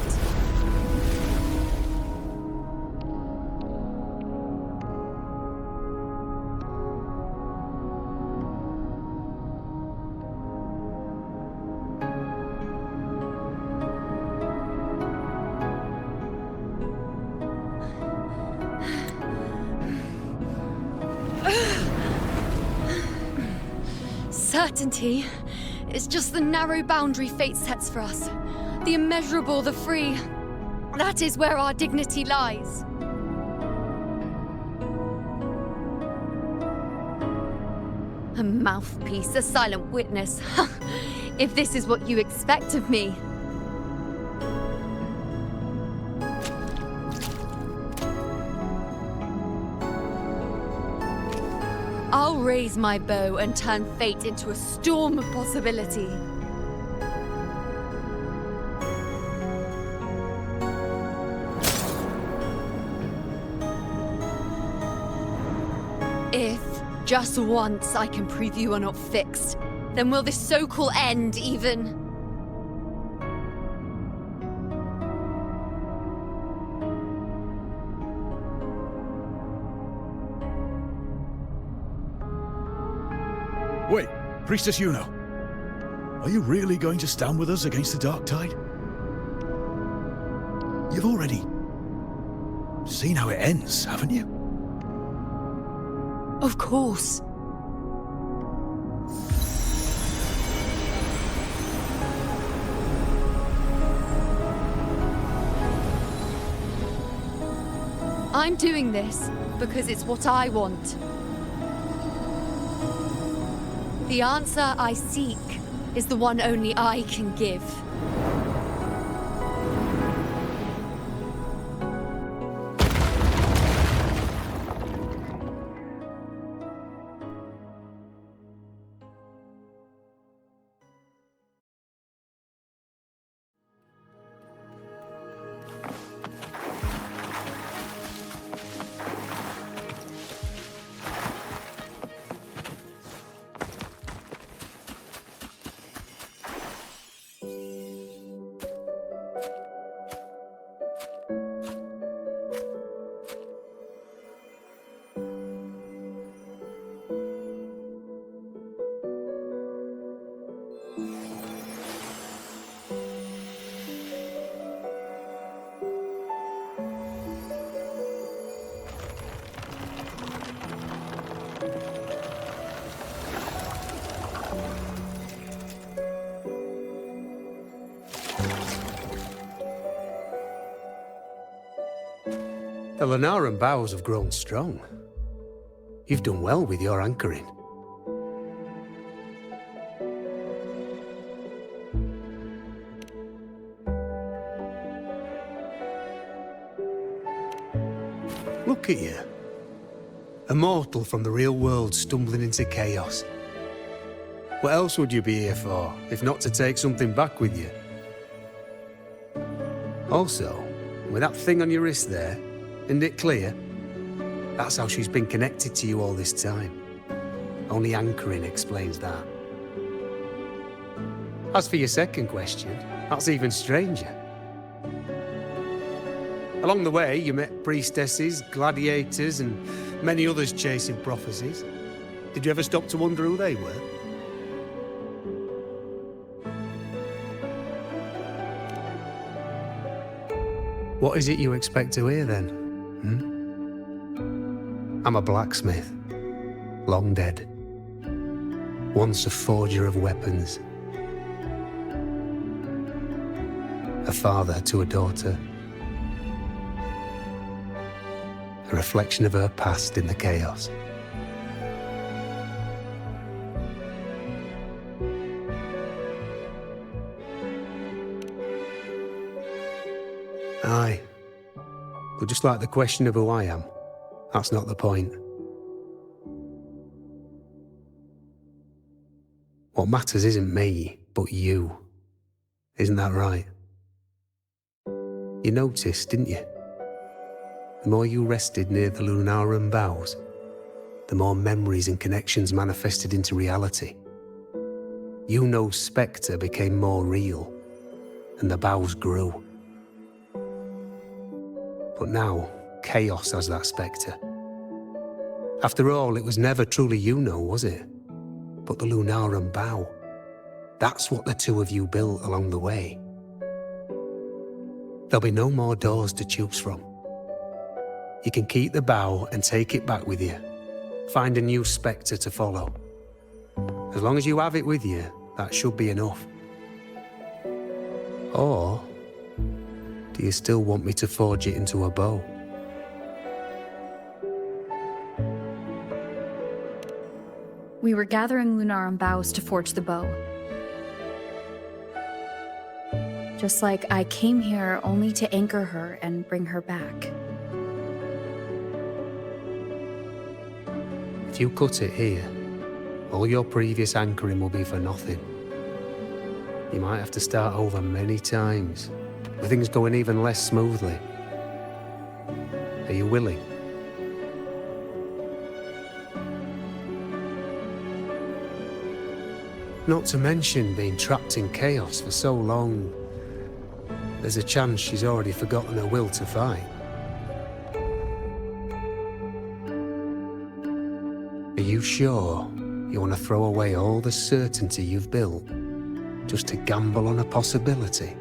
Certainty is just the narrow boundary fate sets for us. The immeasurable, the free. That is where our dignity lies. A mouthpiece, a silent witness. If this is what you expect of me. I'll raise my bow and turn fate into a storm of possibility. If, just once, I can prove you are not fixed, then will this so-called end even Wait, Priestess Iuno. Are you really going to stand with us against the Dark Tide? You've already seen how it ends, haven't you? Of course. I'm doing this because it's what I want. The answer I seek is the one only I can give. The Lunaran bows have grown strong. You've done well with your anchoring. Look at you. A mortal from the real world stumbling into chaos. What else would you be here for, if not to take something back with you? Also, with that thing on your wrist there, isn't it clear? That's how she's been connected to you all this time. Only anchoring explains that. As for your second question, that's even stranger. Along the way, you met priestesses, gladiators, and many others chasing prophecies. Did you ever stop to wonder who they were? What is it you expect to hear, then? I'm a blacksmith, long dead. Once a forger of weapons. A father to a daughter. A reflection of her past in the chaos. Aye. But just like the question of who I am, that's not the point. What matters isn't me, but you. Isn't that right? You noticed, didn't you? The more you rested near the Lunaran bows, the more memories and connections manifested into reality. Iuno's spectre became more real, and the bows grew. But now, chaos has that spectre. After all, it was never truly Iuno, was it? But the Lunaran bow. That's what the two of you built along the way. There'll be no more doors to choose from. You can keep the bow and take it back with you. Find a new spectre to follow. As long as you have it with you, that should be enough. Or do you still want me to forge it into a bow? We were gathering Lunaran boughs to forge the bow. Just like I came here only to anchor her and bring her back. If you cut it here, all your previous anchoring will be for nothing. You might have to start over many times, with things going even less smoothly. Are you willing? Not to mention being trapped in chaos for so long, there's a chance she's already forgotten her will to fight. Are you sure You want to throw away all the certainty you've built just to gamble on a possibility?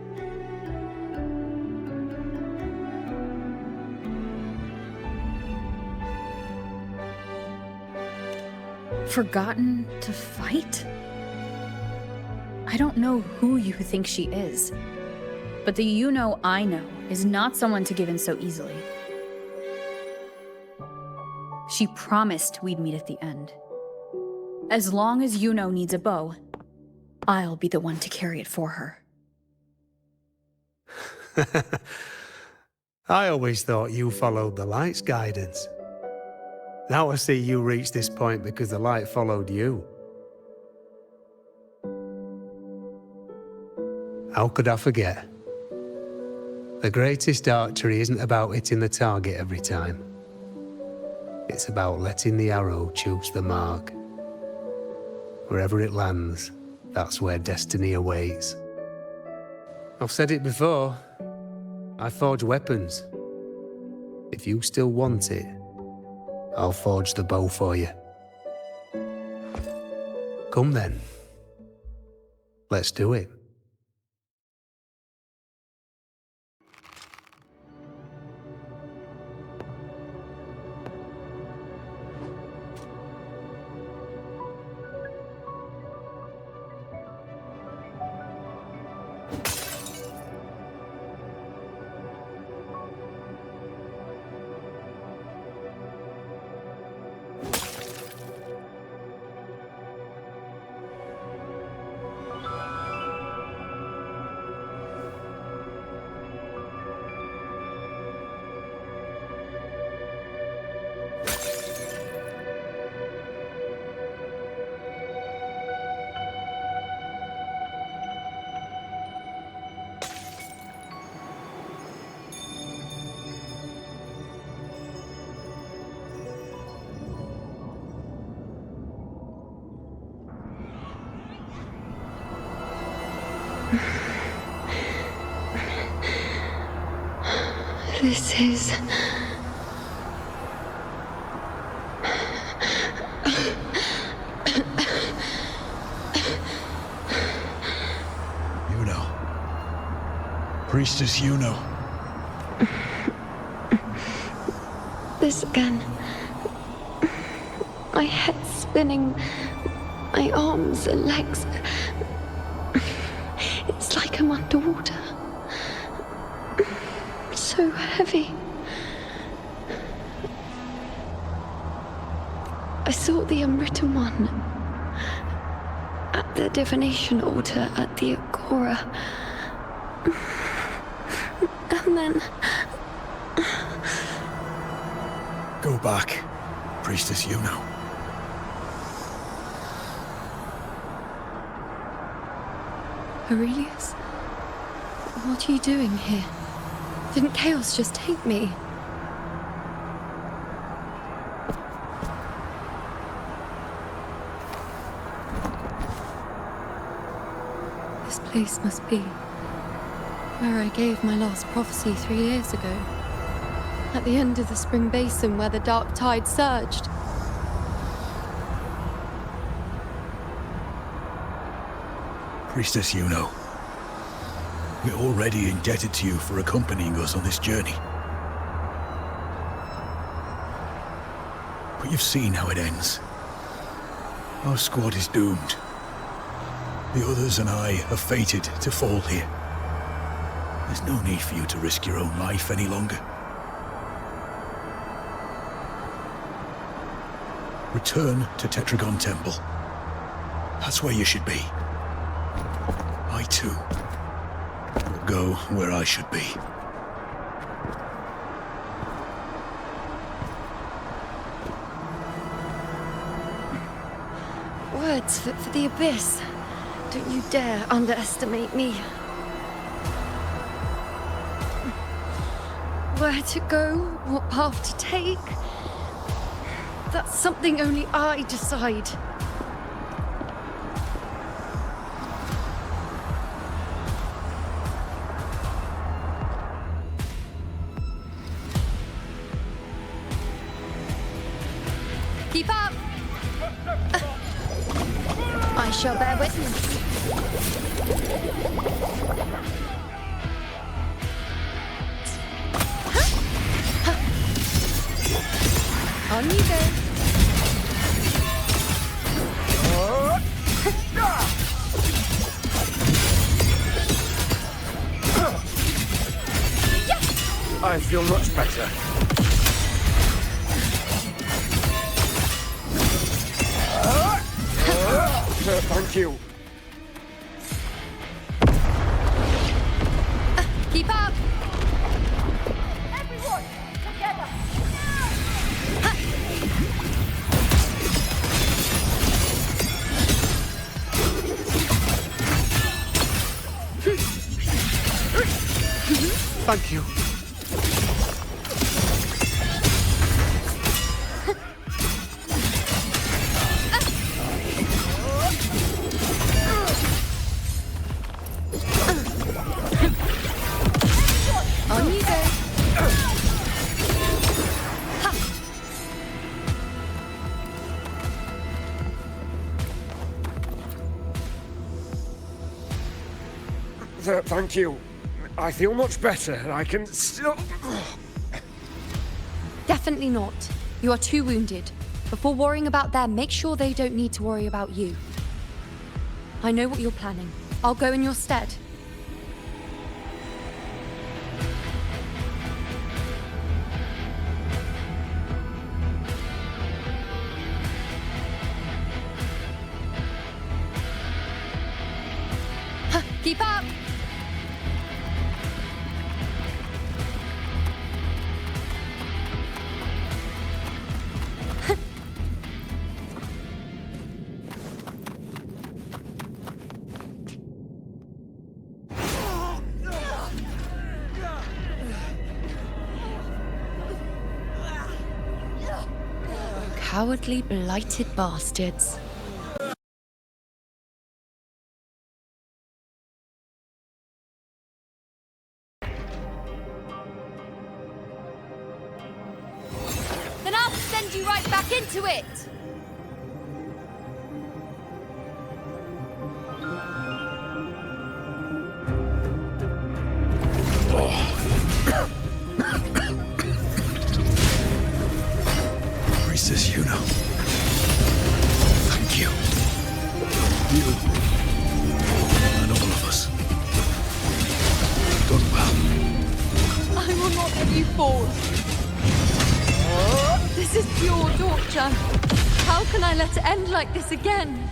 Forgotten to fight? I don't know who you think she is, but the iuno I know is not someone to give in so easily. She promised we'd meet at the end. As long as iuno needs a bow, I'll be the one to carry it for her. I always thought you followed the light's guidance. Now I see you reached this point because the light followed you. How could I forget? The greatest archery isn't about hitting the target every time. It's about letting the arrow choose the mark. Wherever it lands, that's where destiny awaits. I've said it before. I forge weapons. If you still want it, I'll forge the bow for you. Come then. Let's do it. This is... Iuno. Priestess Iuno. This again. My head spinning. My arms and legs. It's like I'm underwater. So heavy. I saw the unwritten one at the divination altar at the agora. And then... Go back, Priestess Iuno. Aurelius? What are you doing here? Didn't chaos just take me? This place must be where I gave my last prophecy 3 years ago. At the end of the spring basin where the dark tide surged. Priestess Iuno. We're already indebted to you for accompanying us on this journey. But you've seen how it ends. Our squad is doomed. The others and I are fated to fall here. There's no need for you to risk your own life any longer. Return to Tetragon Temple. That's where you should be. I too will go where I should be. Words for the abyss. Don't you dare underestimate me. Where to go, what path to take, that's something only I decide. Keep up! I shall bear witness. On you go. I feel much better. Thank you. Keep up. Everyone, together. Thank you. On you go. Thank you. I feel much better. I can still... Definitely not. You are too wounded. Before worrying about them, make sure they don't need to worry about you. I know what you're planning. I'll go in your stead. Keep up! Cowardly, blighted bastards. Then I'll send you right back into it! Priestess Iuno. Thank you. You and all of us. Done well. I will not let you fall. This is pure torture. How can I let it end like this again?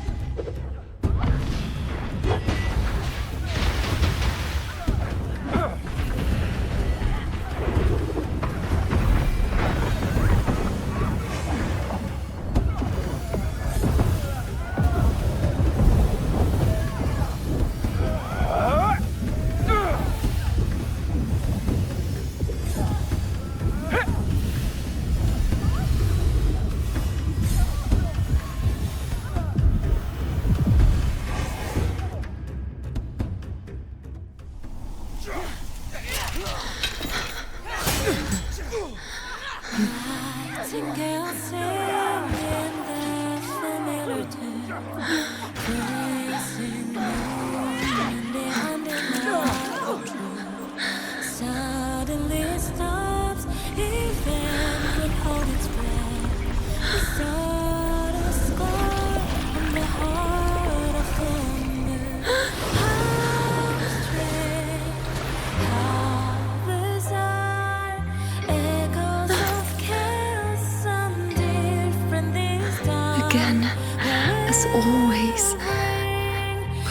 Always.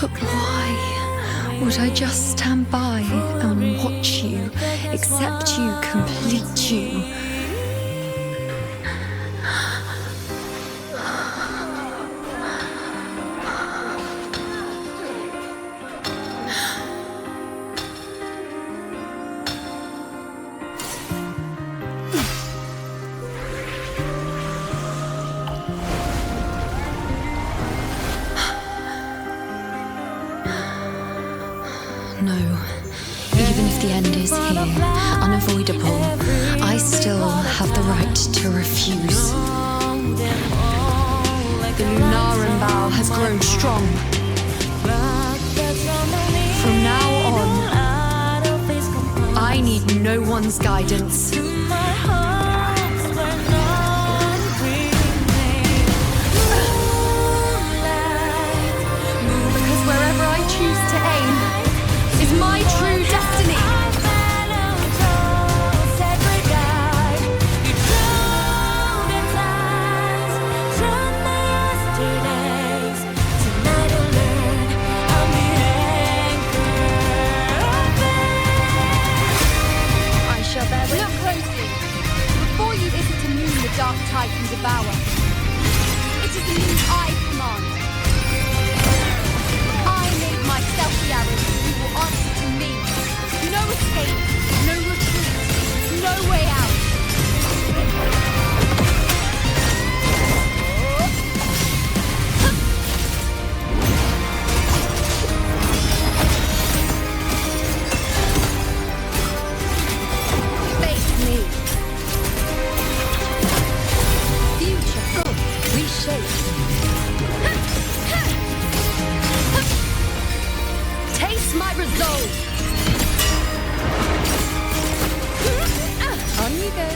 But why would I just stand by and watch you, accept you, complete you? No. Even if the end is here, unavoidable, I still have the right to refuse. The Lunaran bow has grown strong. From now on, I need no one's guidance. Because wherever I choose to aim is my true destiny. Look closely. Before you isn't a moon the dark tide can devour. It is a moon I command. I made myself the arrow who will answer to me. No escape, no retreat, no way out. Taste my resolve! On you go.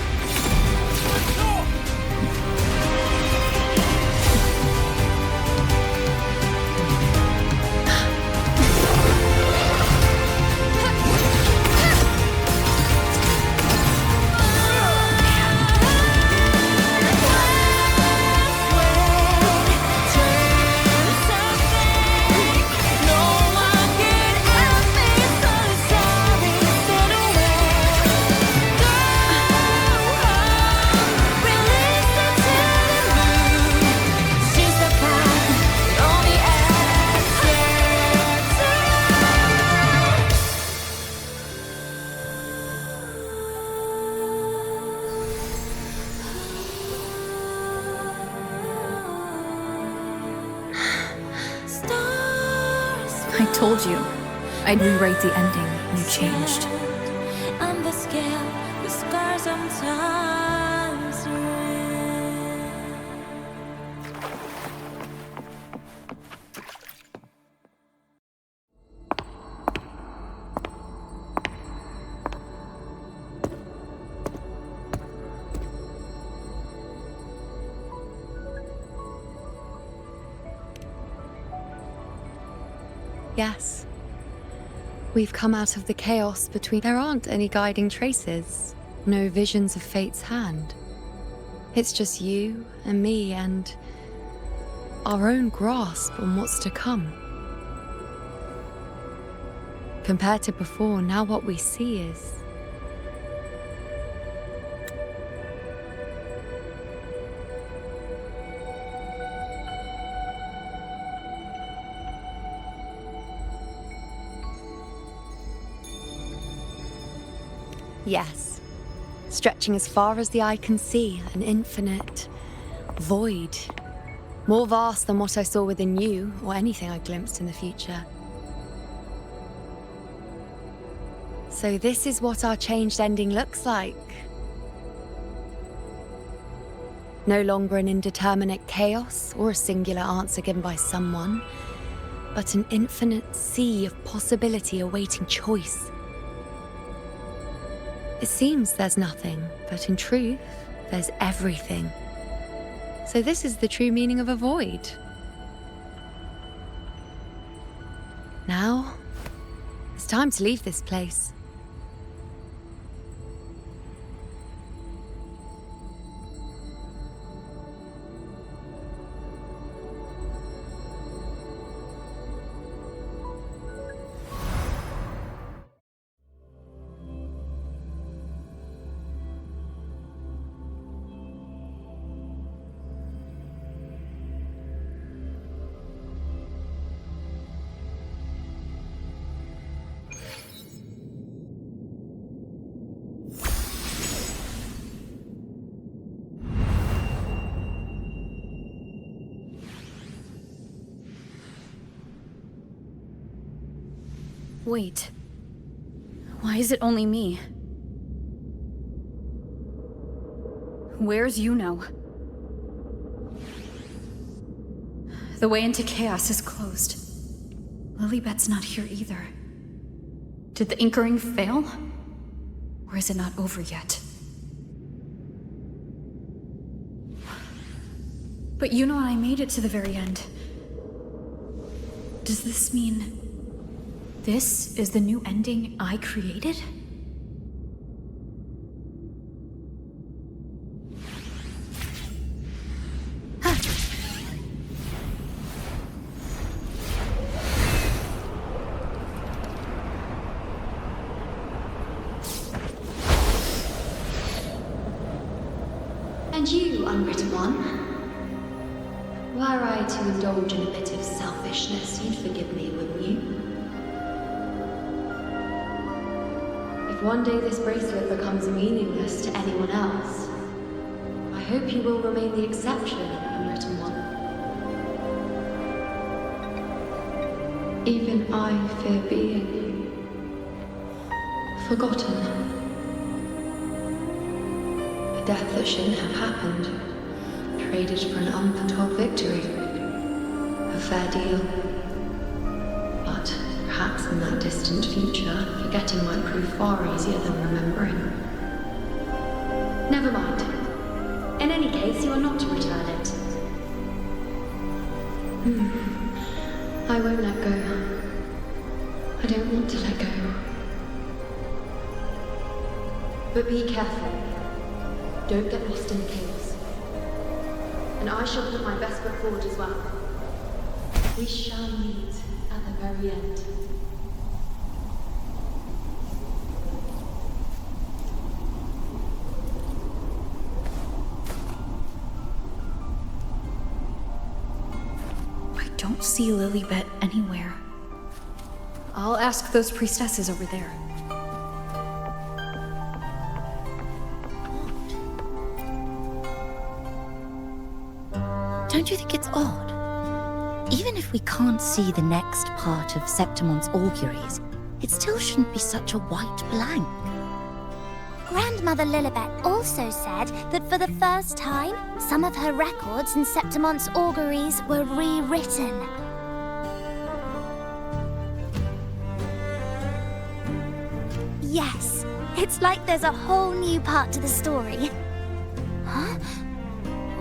I told you I'd rewrite the ending, and you changed. On the scale, the scars sometimes Yes. We've come out of the chaos between... There aren't any guiding traces. No visions of fate's hand. It's just you and me and our own grasp on what's to come. Compared to before, now what we see is... Yes, stretching as far as the eye can see, an infinite void. More vast than what I saw within you, or anything I glimpsed in the future. So this is what our changed ending looks like. No longer an indeterminate chaos, or a singular answer given by someone, but an infinite sea of possibility awaiting choice. It seems there's nothing, but in truth, there's everything. So this is the true meaning of a void. Now, it's time to leave this place. Wait. Why is it only me? Where's Yuno? The way into chaos is closed. Lilybet's not here either. Did the Inkering fail? Or is it not over yet? But Yuno and I made it to the very end. Does this mean this is the new ending I created? And you, unwritten one? Were I to indulge in a bit of selfishness, you'd forgive me, wouldn't you? If one day this bracelet becomes meaningless to anyone else, I hope you will remain the exception, unwritten one. Even I fear being forgotten. A death that shouldn't have happened, traded for an unforetold victory. A fair deal. But perhaps in that distant future, forgetting might prove far easier than remembering. Never mind. In any case, you are not to return it. I won't let go. I don't want to let go. But be careful. Don't get lost in the chaos. And I shall put my best foot forward as well. We shall meet at the very end. I don't see Lilybet anywhere. I'll ask those priestesses over there. Don't you think it's odd? Even if we can't see the next part of Septimon's auguries, it still shouldn't be such a white blank. Grandmother Lilybet also said that for the first time, some of her records in Septimon's auguries were rewritten. Yes, it's like there's a whole new part to the story. Huh?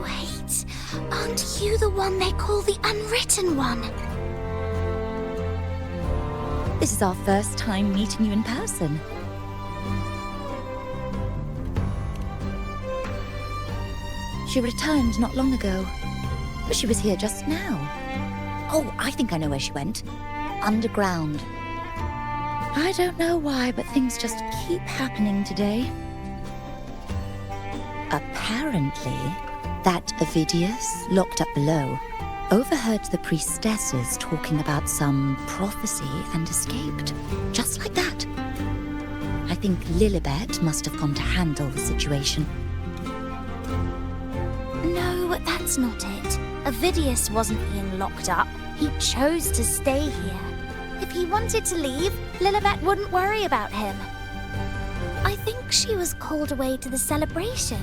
Wait, aren't you the one they call the Unwritten One? This is our first time meeting you in person. She returned not long ago, but she was here just now. Oh, I think I know where she went. Underground. I don't know why, but things just keep happening today. Apparently, that Ovidius, locked up below, overheard the priestesses talking about some prophecy and escaped. Just like that. I think Lilybet must have gone to handle the situation. No, that's not it. Ovidius wasn't being locked up. He chose to stay here. If he wanted to leave, Lilybet wouldn't worry about him. I think she was called away to the celebration.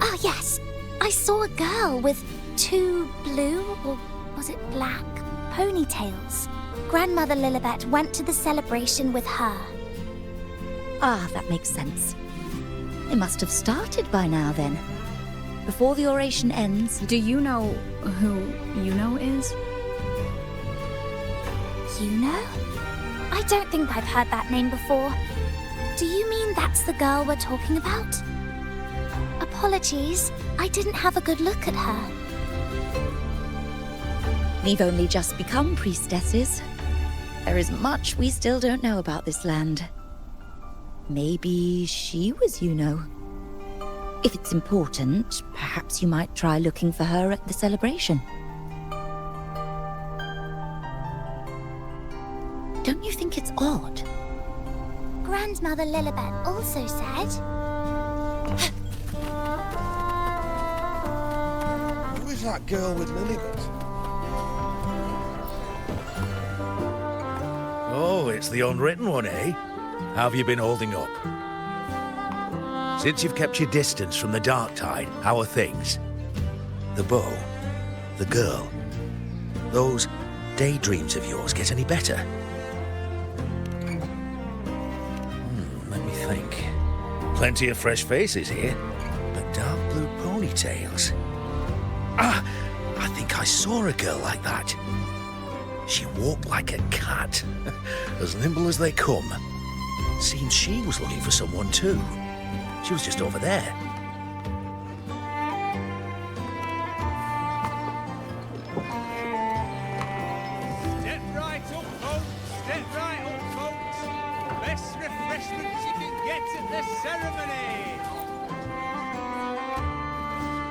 Ah, yes. I saw a girl with 2 blue, or was it black, ponytails. Grandmother Lilybet went to the celebration with her. Ah, that makes sense. It must have started by now, then. Before the oration ends... Do you know who Yuno is? Yuno? I don't think I've heard that name before. Do you mean that's the girl we're talking about? Apologies, I didn't have a good look at her. We've only just become priestesses. There is much we still don't know about this land. Maybe she was Yuno. If it's important, perhaps you might try looking for her at the celebration. Don't you think it's odd? Grandmother Lilybet also said... Who is that girl with Lilybet? Oh, it's the Unwritten One, eh? How have you been holding up? Since you've kept your distance from the Dark Tide, how are things? The bow, the girl, those daydreams of yours get any better? Let me think. Plenty of fresh faces here, but dark blue ponytails. Ah, I think I saw a girl like that. She walked like a cat, as nimble as they come. Seems she was looking for someone too. She was just over there. Step right up, folks. Step right up, folks. Best refreshments you can get at the ceremony.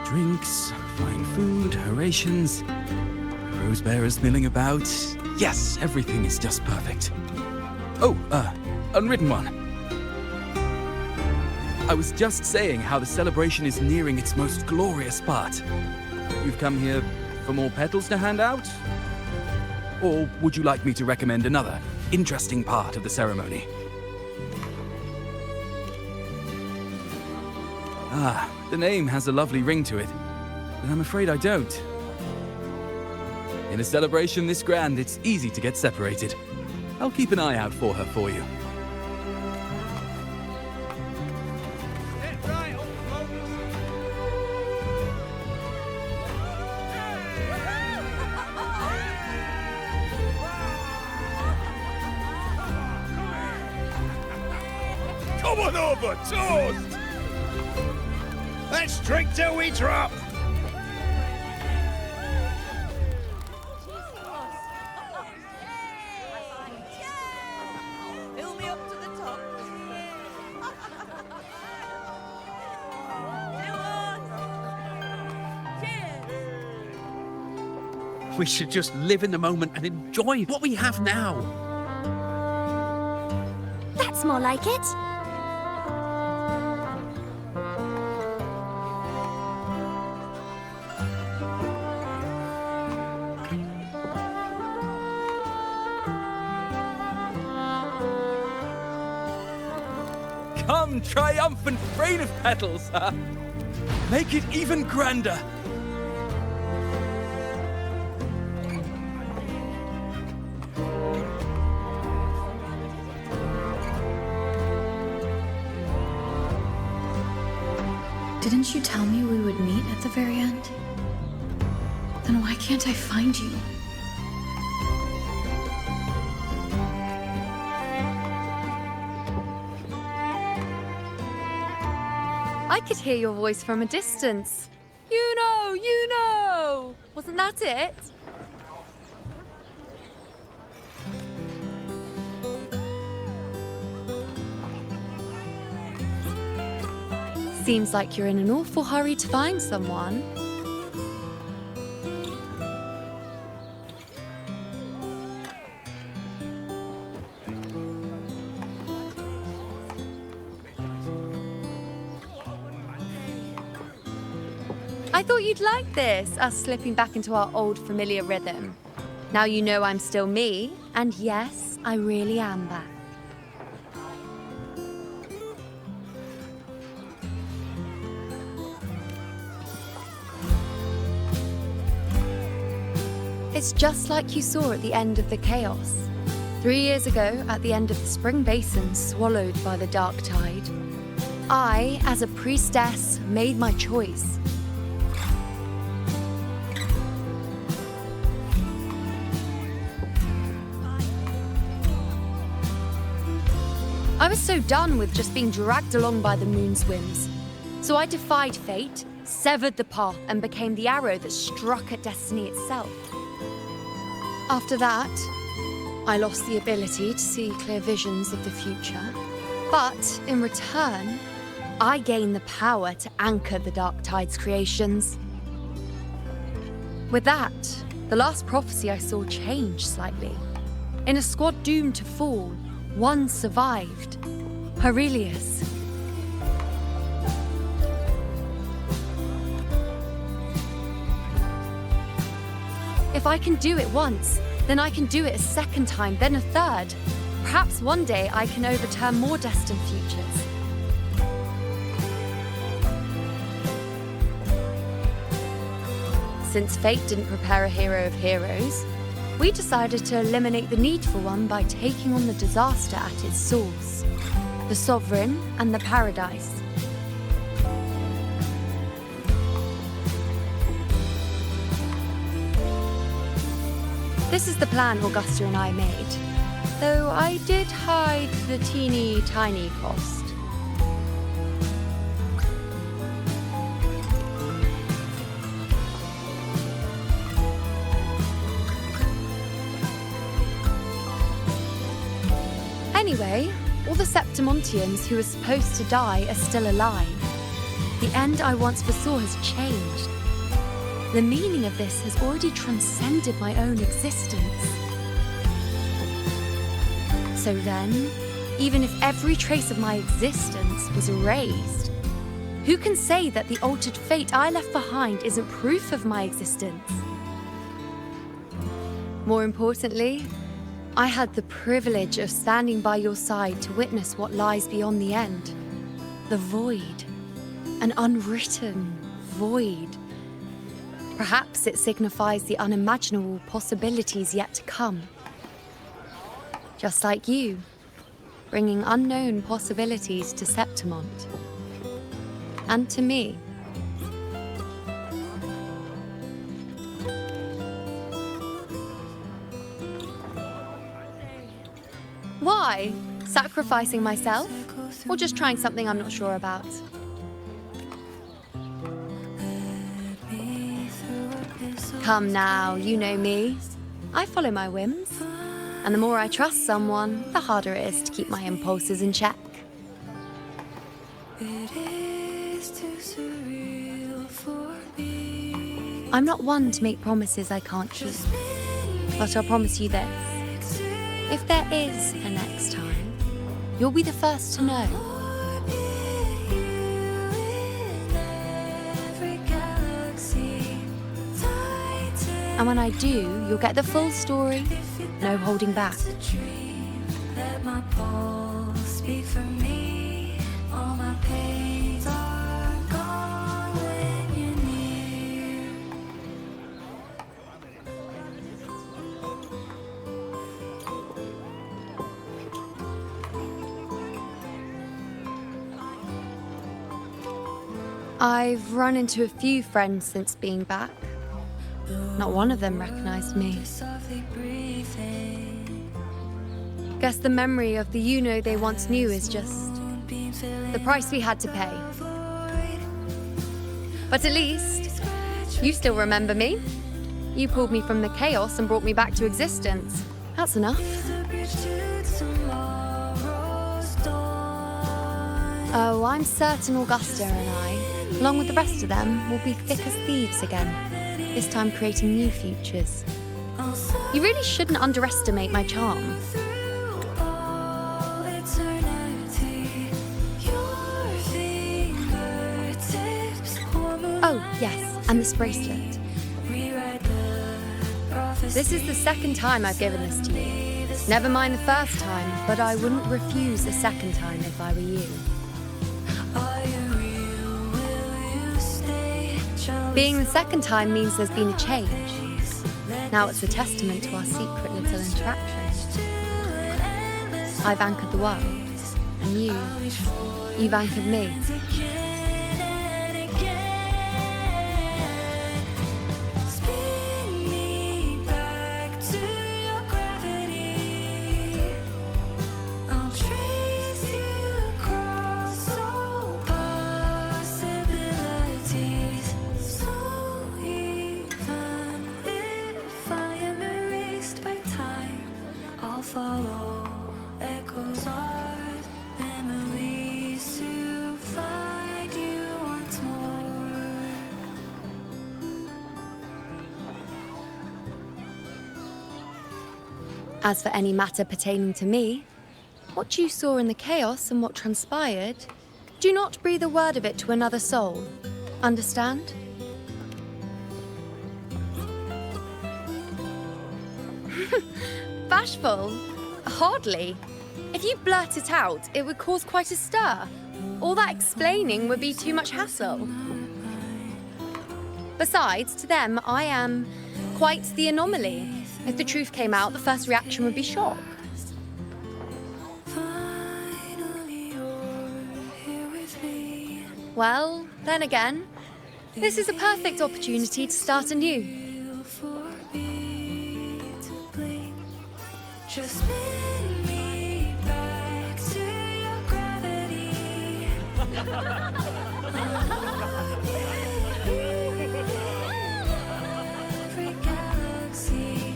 Drinks, fine food, rations, rose bearers milling about. Yes, everything is just perfect. Oh, unwritten one. I was just saying how the celebration is nearing its most glorious part. You've come here for more petals to hand out? Or would you like me to recommend another interesting part of the ceremony? Ah, the name has a lovely ring to it, but I'm afraid I don't. In a celebration this grand, it's easy to get separated. I'll keep an eye out for her for you. Come on over, toast! Let's drink till we drop! Fill me up to the top. We should just live in the moment and enjoy what we have now. That's more like it. Come, triumphant rain of petals! Make it even grander! Didn't you tell me we would meet at the very end? Then why can't I find you? I could hear your voice from a distance. Iuno! Wasn't that it? Seems like you're in an awful hurry to find someone. I thought you'd like this, us slipping back into our old familiar rhythm. Now you know I'm still me, and yes, I really am back. It's just like you saw at the end of the chaos. 3 years ago, at the end of the spring basin swallowed by the dark tide, I, as a priestess, made my choice. I was so done with just being dragged along by the moon's whims. So I defied fate, severed the path, and became the arrow that struck at destiny itself. After that, I lost the ability to see clear visions of the future. But in return, I gained the power to anchor the Dark Tide's creations. With that, the last prophecy I saw changed slightly. In a squad doomed to fall, one survived. Aurelius. If I can do it once, then I can do it a second time, then a third. Perhaps one day I can overturn more destined futures. Since fate didn't prepare a hero of heroes, we decided to eliminate the need for one by taking on the disaster at its source, the Sovereign and the Paradise. This is the plan Augusta and I made, though I did hide the teeny tiny cost. Anyway, all the Septimontians who were supposed to die are still alive. The end I once foresaw has changed. The meaning of this has already transcended my own existence. So then, even if every trace of my existence was erased, who can say that the altered fate I left behind isn't proof of my existence? More importantly, I had the privilege of standing by your side to witness what lies beyond the end. The void. An unwritten void. Perhaps it signifies the unimaginable possibilities yet to come. Just like you, bringing unknown possibilities to Septimont. And to me. Why? Sacrificing myself? Or just trying something I'm not sure about? Come now, you know me. I follow my whims. And the more I trust someone, the harder it is to keep my impulses in check. I'm not one to make promises I can't keep. But I'll promise you this. If there is a next time, you'll be the first to know. And when I do, you'll get the full story, no holding back. I've run into a few friends since being back. Not one of them recognized me. Guess the memory of the iuno they once knew is just the price we had to pay. But at least, you still remember me. You pulled me from the chaos and brought me back to existence. That's enough. Oh, I'm certain Augusta and I, along with the rest of them, will be thick as thieves again. This time creating new futures. You really shouldn't underestimate my charm. Oh, yes, and this bracelet. This is the second time I've given this to you. Never mind the first time, but I wouldn't refuse a second time if I were you. Being the second time means there's been a change. Now it's a testament to our secret little interaction. I've anchored the world, and you've anchored me. As for any matter pertaining to me, what you saw in the chaos and what transpired, do not breathe a word of it to another soul. Understand? Bashful? Hardly. If you blurt it out, it would cause quite a stir. All that explaining would be too much hassle. Besides, to them, I am quite the anomaly. If the truth came out, the first reaction would be shock. Well, then again, this is a perfect opportunity to start anew. Just bring me back to your gravity. Every galaxy,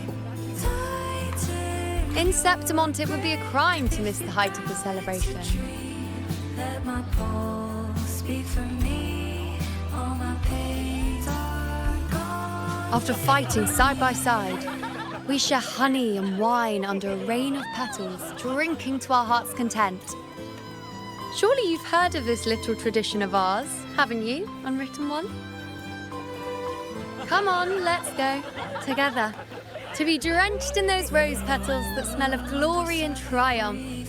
In Septimont, it would be a crime to miss the height of the celebration. let my pulse speak for me. All my pains are gone. After fighting side by side, we share honey and wine under a rain of petals, drinking to our heart's content. Surely you've heard of this little tradition of ours, haven't you, Unwritten One? Come on, let's go, together, to be drenched in those rose petals that smell of glory and triumph.